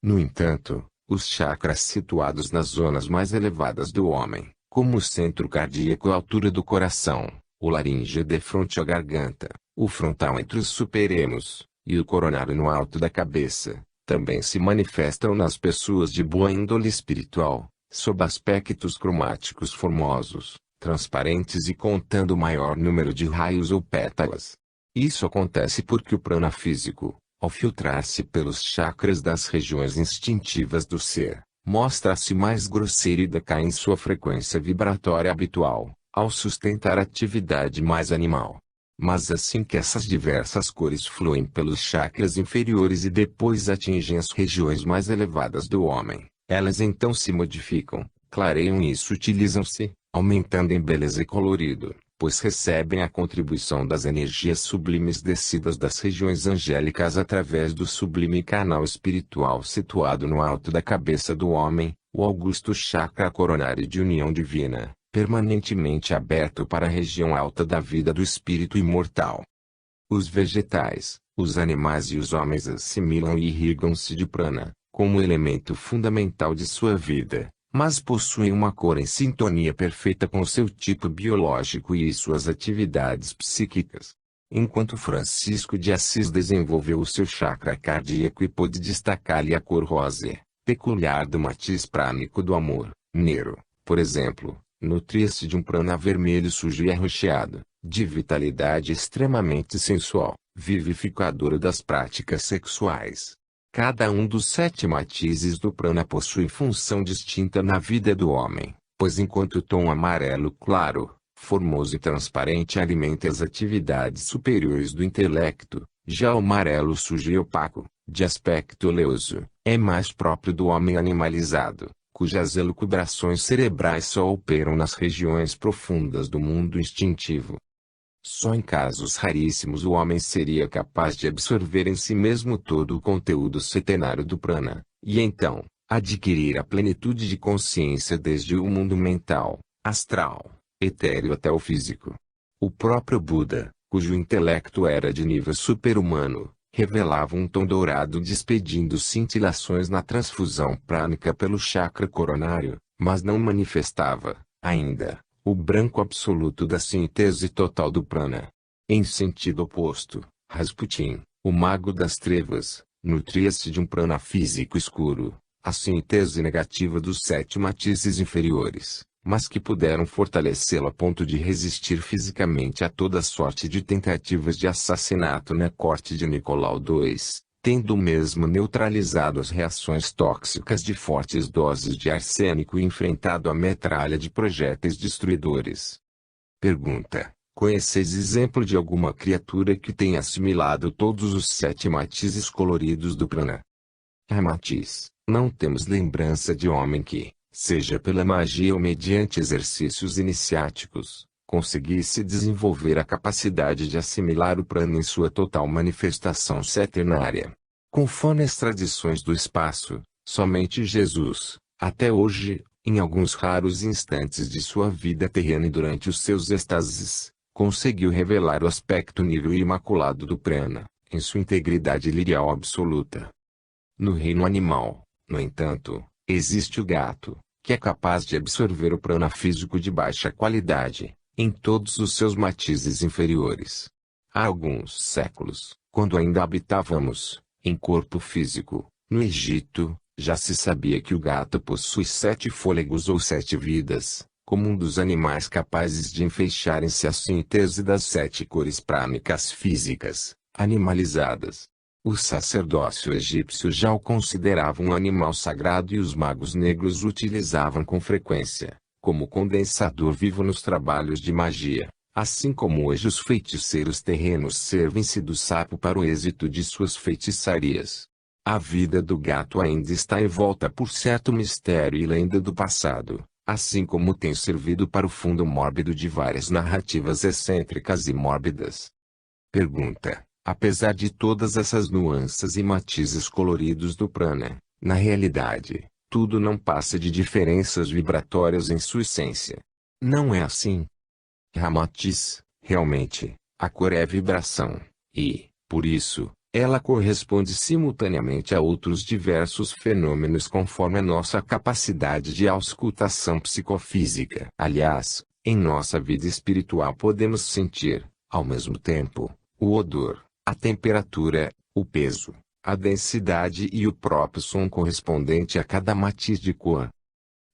No entanto, os chakras situados nas zonas mais elevadas do homem, como o centro cardíaco à altura do coração, o laríngeo defronte à garganta, o frontal entre os supremos, e o coronário no alto da cabeça, também se manifestam nas pessoas de boa índole espiritual, sob aspectos cromáticos formosos, transparentes e contando maior número de raios ou pétalas. Isso acontece porque o prana físico, ao filtrar-se pelos chakras das regiões instintivas do ser, mostra-se mais grosseiro e decai em sua frequência vibratória habitual, ao sustentar a atividade mais animal. Mas assim que essas diversas cores fluem pelos chakras inferiores e depois atingem as regiões mais elevadas do homem, elas então se modificam, clareiam e sutilizam-se, aumentando em beleza e colorido, pois recebem a contribuição das energias sublimes descidas das regiões angélicas através do sublime canal espiritual situado no alto da cabeça do homem, o augusto chakra coronário de união divina, permanentemente aberto para a região alta da vida do espírito imortal. Os vegetais, os animais e os homens assimilam e irrigam-se de prana, como elemento fundamental de sua vida, mas possuem uma cor em sintonia perfeita com seu tipo biológico e suas atividades psíquicas. Enquanto Francisco de Assis desenvolveu o seu chakra cardíaco e pôde destacar-lhe a cor rosa, peculiar do matiz prânico do amor, Nero, por exemplo, nutria-se de um prana vermelho sujo e arroxeado, de vitalidade extremamente sensual, vivificadora das práticas sexuais. Cada um dos 7 matizes do prana possui função distinta na vida do homem, pois enquanto o tom amarelo claro, formoso e transparente alimenta as atividades superiores do intelecto, já o amarelo sujo e opaco, de aspecto oleoso, é mais próprio do homem animalizado, cujas elucubrações cerebrais só operam nas regiões profundas do mundo instintivo. Só em casos raríssimos o homem seria capaz de absorver em si mesmo todo o conteúdo setenário do prana, e então, adquirir a plenitude de consciência desde o mundo mental, astral, etéreo até o físico. O próprio Buda, cujo intelecto era de nível super-humano, revelava um tom dourado despedindo cintilações na transfusão prânica pelo chakra coronário, mas não manifestava, ainda, o branco absoluto da síntese total do prana. Em sentido oposto, Rasputin, o mago das trevas, nutria-se de um prana físico escuro, a síntese negativa dos 7 matizes inferiores, mas que puderam fortalecê-lo a ponto de resistir fisicamente a toda sorte de tentativas de assassinato na corte de Nicolau II, tendo mesmo neutralizado as reações tóxicas de fortes doses de arsênico e enfrentado a metralha de projéteis destruidores. Pergunta: conheceis exemplo de alguma criatura que tenha assimilado todos os 7 matizes coloridos do prana? Matiz: não temos lembrança de homem que, seja pela magia ou mediante exercícios iniciáticos, conseguisse desenvolver a capacidade de assimilar o prana em sua total manifestação seternária. Conforme as tradições do espaço, somente Jesus, até hoje, em alguns raros instantes de sua vida terrena e durante os seus êxtases, conseguiu revelar o aspecto nível imaculado do prana, em sua integridade lirial absoluta. No reino animal, no entanto, existe o gato, que é capaz de absorver o prana físico de baixa qualidade, em todos os seus matizes inferiores. Há alguns séculos, quando ainda habitávamos, em corpo físico, no Egito, já se sabia que o gato possui 7 fôlegos ou 7 vidas, como um dos animais capazes de enfeixarem-se à síntese das 7 cores prânicas físicas, animalizadas. O sacerdócio egípcio já o considerava um animal sagrado e os magos negros o utilizavam com frequência, como condensador vivo nos trabalhos de magia, assim como hoje os feiticeiros terrenos servem-se do sapo para o êxito de suas feitiçarias. A vida do gato ainda está envolta por certo mistério e lenda do passado, assim como tem servido para o fundo mórbido de várias narrativas excêntricas e mórbidas. Pergunta: apesar de todas essas nuances e matizes coloridos do prana, na realidade, tudo não passa de diferenças vibratórias em sua essência. Não é assim? Ramatiz: realmente, a cor é vibração, e, por isso, ela corresponde simultaneamente a outros diversos fenômenos conforme a nossa capacidade de auscultação psicofísica. Aliás, em nossa vida espiritual podemos sentir, ao mesmo tempo, o odor, a temperatura, o peso, a densidade e o próprio som correspondente a cada matiz de cor.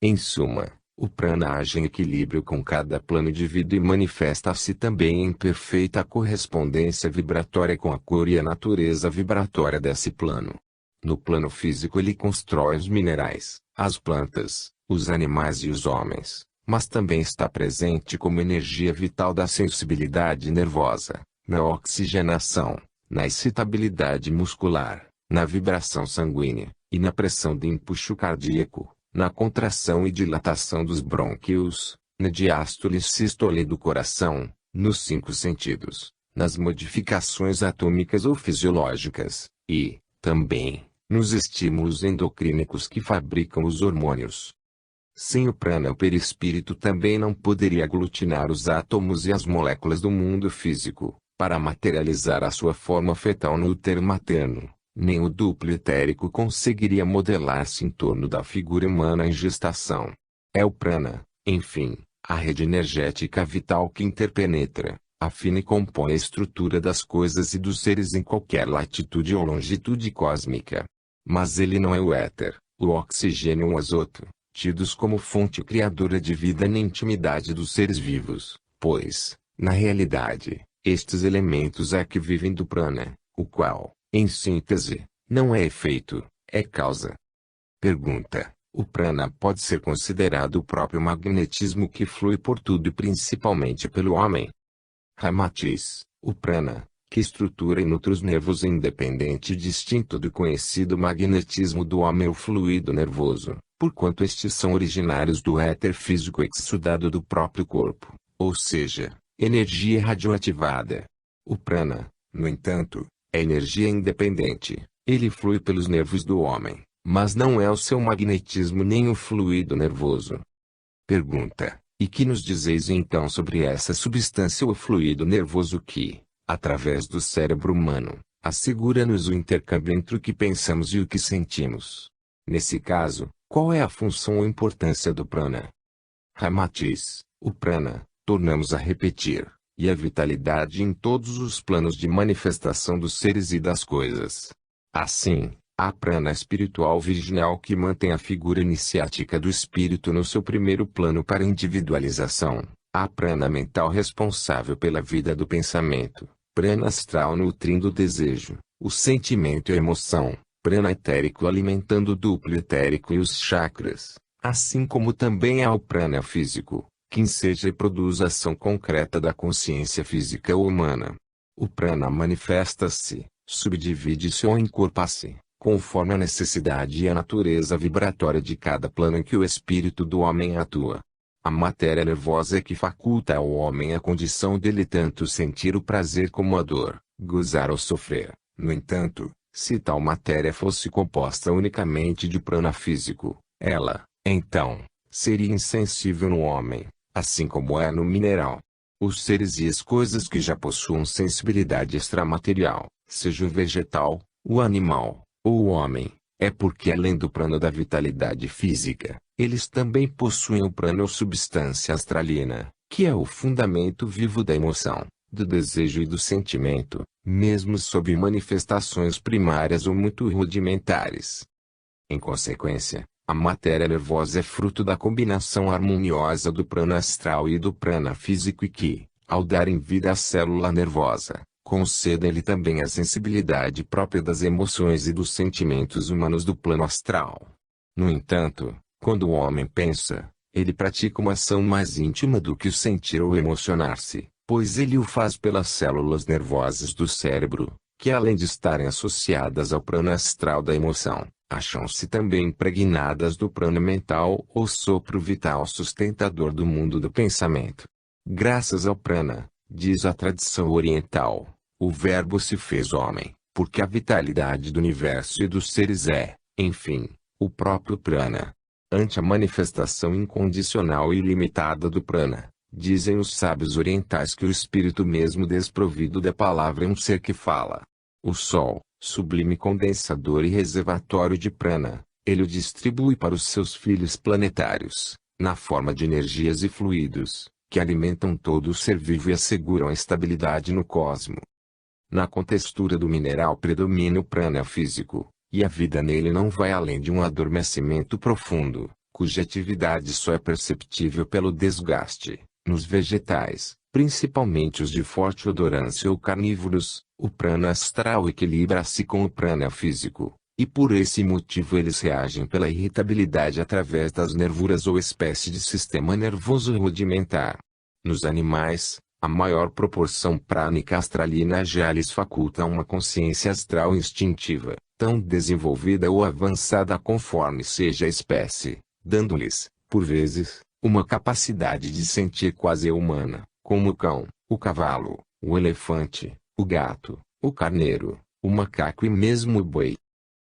Em suma, o prana age em equilíbrio com cada plano de vida e manifesta-se também em perfeita correspondência vibratória com a cor e a natureza vibratória desse plano. No plano físico ele constrói os minerais, as plantas, os animais e os homens, mas também está presente como energia vital da sensibilidade nervosa, na oxigenação, na excitabilidade muscular, na vibração sanguínea, e na pressão de empuxo cardíaco, na contração e dilatação dos brônquios, na diástole e sístole do coração, nos 5 sentidos, nas modificações atômicas ou fisiológicas, e, também, nos estímulos endocrínicos que fabricam os hormônios. Sem o prana o perispírito também não poderia aglutinar os átomos e as moléculas do mundo físico, para materializar a sua forma fetal no útero materno. Nem o duplo etérico conseguiria modelar-se em torno da figura humana em gestação. É o prana, enfim, a rede energética vital que interpenetra, afina e compõe a estrutura das coisas e dos seres em qualquer latitude ou longitude cósmica. Mas ele não é o éter, o oxigênio ou o azoto, tidos como fonte criadora de vida na intimidade dos seres vivos, pois, na realidade, estes elementos é que vivem do prana, o qual, em síntese, não é efeito, é causa. Pergunta: o prana pode ser considerado o próprio magnetismo que flui por tudo e principalmente pelo homem? Ramatiz: o prana, que estrutura e nutre os nervos é independente e distinto do conhecido magnetismo do homem ou fluido nervoso, porquanto estes são originários do éter físico exsudado do próprio corpo, ou seja, energia radioativada. O prana, no entanto, é energia independente, ele flui pelos nervos do homem, mas não é o seu magnetismo nem o fluido nervoso. Pergunta: e que nos dizeis então sobre essa substância ou fluido nervoso que, através do cérebro humano, assegura-nos o intercâmbio entre o que pensamos e o que sentimos. Nesse caso, qual é a função ou importância do prana? Ramatiz, o prana, tornamos a repetir, e a vitalidade em todos os planos de manifestação dos seres e das coisas. Assim, a prana espiritual virginal que mantém a figura iniciática do espírito no seu primeiro plano para individualização, a prana mental responsável pela vida do pensamento, prana astral nutrindo o desejo, o sentimento e a emoção, prana etérico alimentando o duplo etérico e os chakras, assim como também há o prana físico, que enseja e produz a ação concreta da consciência física humana. O prana manifesta-se, subdivide-se ou encorpa-se, conforme a necessidade e a natureza vibratória de cada plano em que o espírito do homem atua. A matéria nervosa é que faculta ao homem a condição dele tanto sentir o prazer como a dor, gozar ou sofrer. No entanto, se tal matéria fosse composta unicamente de prana físico, ela, então, seria insensível no homem, assim como é no mineral. Os seres e as coisas que já possuam sensibilidade extramaterial, seja o vegetal, o animal, ou o homem, é porque além do prana da vitalidade física, eles também possuem o prana ou substância astralina, que é o fundamento vivo da emoção, do desejo e do sentimento, mesmo sob manifestações primárias ou muito rudimentares. Em consequência, a matéria nervosa é fruto da combinação harmoniosa do prana astral e do prana físico e que, ao darem vida à célula nervosa, concedem-lhe também a sensibilidade própria das emoções e dos sentimentos humanos do plano astral. No entanto, quando o homem pensa, ele pratica uma ação mais íntima do que o sentir ou emocionar-se, pois ele o faz pelas células nervosas do cérebro, que além de estarem associadas ao prana astral da emoção, acham-se também impregnadas do prana mental ou sopro vital sustentador do mundo do pensamento. Graças ao prana, diz a tradição oriental, o Verbo se fez homem, porque a vitalidade do universo e dos seres é, enfim, o próprio prana. Ante a manifestação incondicional e ilimitada do prana, dizem os sábios orientais que o espírito mesmo desprovido da palavra é um ser que fala. O Sol, sublime condensador e reservatório de prana, ele o distribui para os seus filhos planetários, na forma de energias e fluidos, que alimentam todo o ser vivo e asseguram a estabilidade no cosmo. Na contextura do mineral predomina o prana físico, e a vida nele não vai além de um adormecimento profundo, cuja atividade só é perceptível pelo desgaste. Nos vegetais, principalmente os de forte odorância ou carnívoros, o prana astral equilibra-se com o prana físico, e por esse motivo eles reagem pela irritabilidade através das nervuras ou espécie de sistema nervoso rudimentar. Nos animais, a maior proporção prânica astralina já lhes faculta uma consciência astral instintiva, tão desenvolvida ou avançada conforme seja a espécie, dando-lhes, por vezes, uma capacidade de sentir quase humana, como o cão, o cavalo, o elefante, o gato, o carneiro, o macaco e mesmo o boi.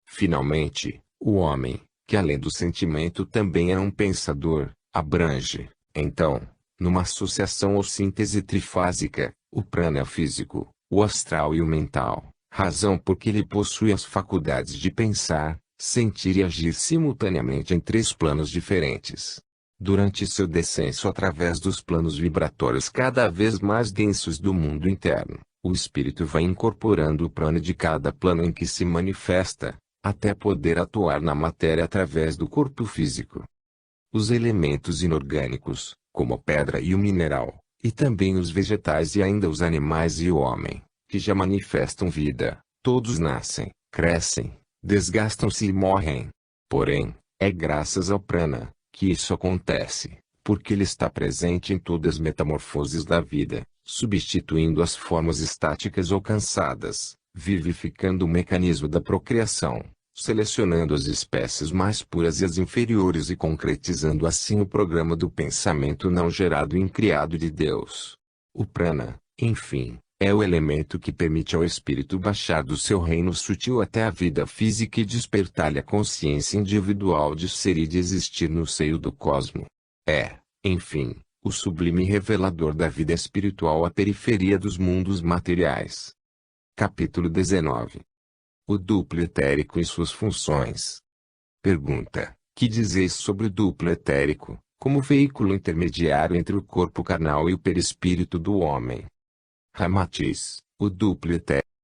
Finalmente, o homem, que além do sentimento também é um pensador, abrange, então, numa associação ou síntese trifásica, o prana físico, o astral e o mental, razão porque ele possui as faculdades de pensar, sentir e agir simultaneamente em três planos diferentes. Durante seu descenso através dos planos vibratórios cada vez mais densos do mundo interno, o espírito vai incorporando o prana de cada plano em que se manifesta, até poder atuar na matéria através do corpo físico. Os elementos inorgânicos, como a pedra e o mineral, e também os vegetais e ainda os animais e o homem, que já manifestam vida, todos nascem, crescem, desgastam-se e morrem. Porém, é graças ao prana que isso acontece, porque ele está presente em todas as metamorfoses da vida, substituindo as formas estáticas ou cansadas, vivificando o mecanismo da procriação, selecionando as espécies mais puras e as inferiores e concretizando assim o programa do pensamento não gerado e incriado de Deus. O prana, enfim, é o elemento que permite ao espírito baixar do seu reino sutil até a vida física e despertar-lhe a consciência individual de ser e de existir no seio do cosmo. É, enfim, o sublime revelador da vida espiritual à periferia dos mundos materiais. Capítulo 19. O duplo etérico e suas funções. Pergunta: que dizeis sobre o duplo etérico, como veículo intermediário entre o corpo carnal e o perispírito do homem? Ramatiz: o duplo etérico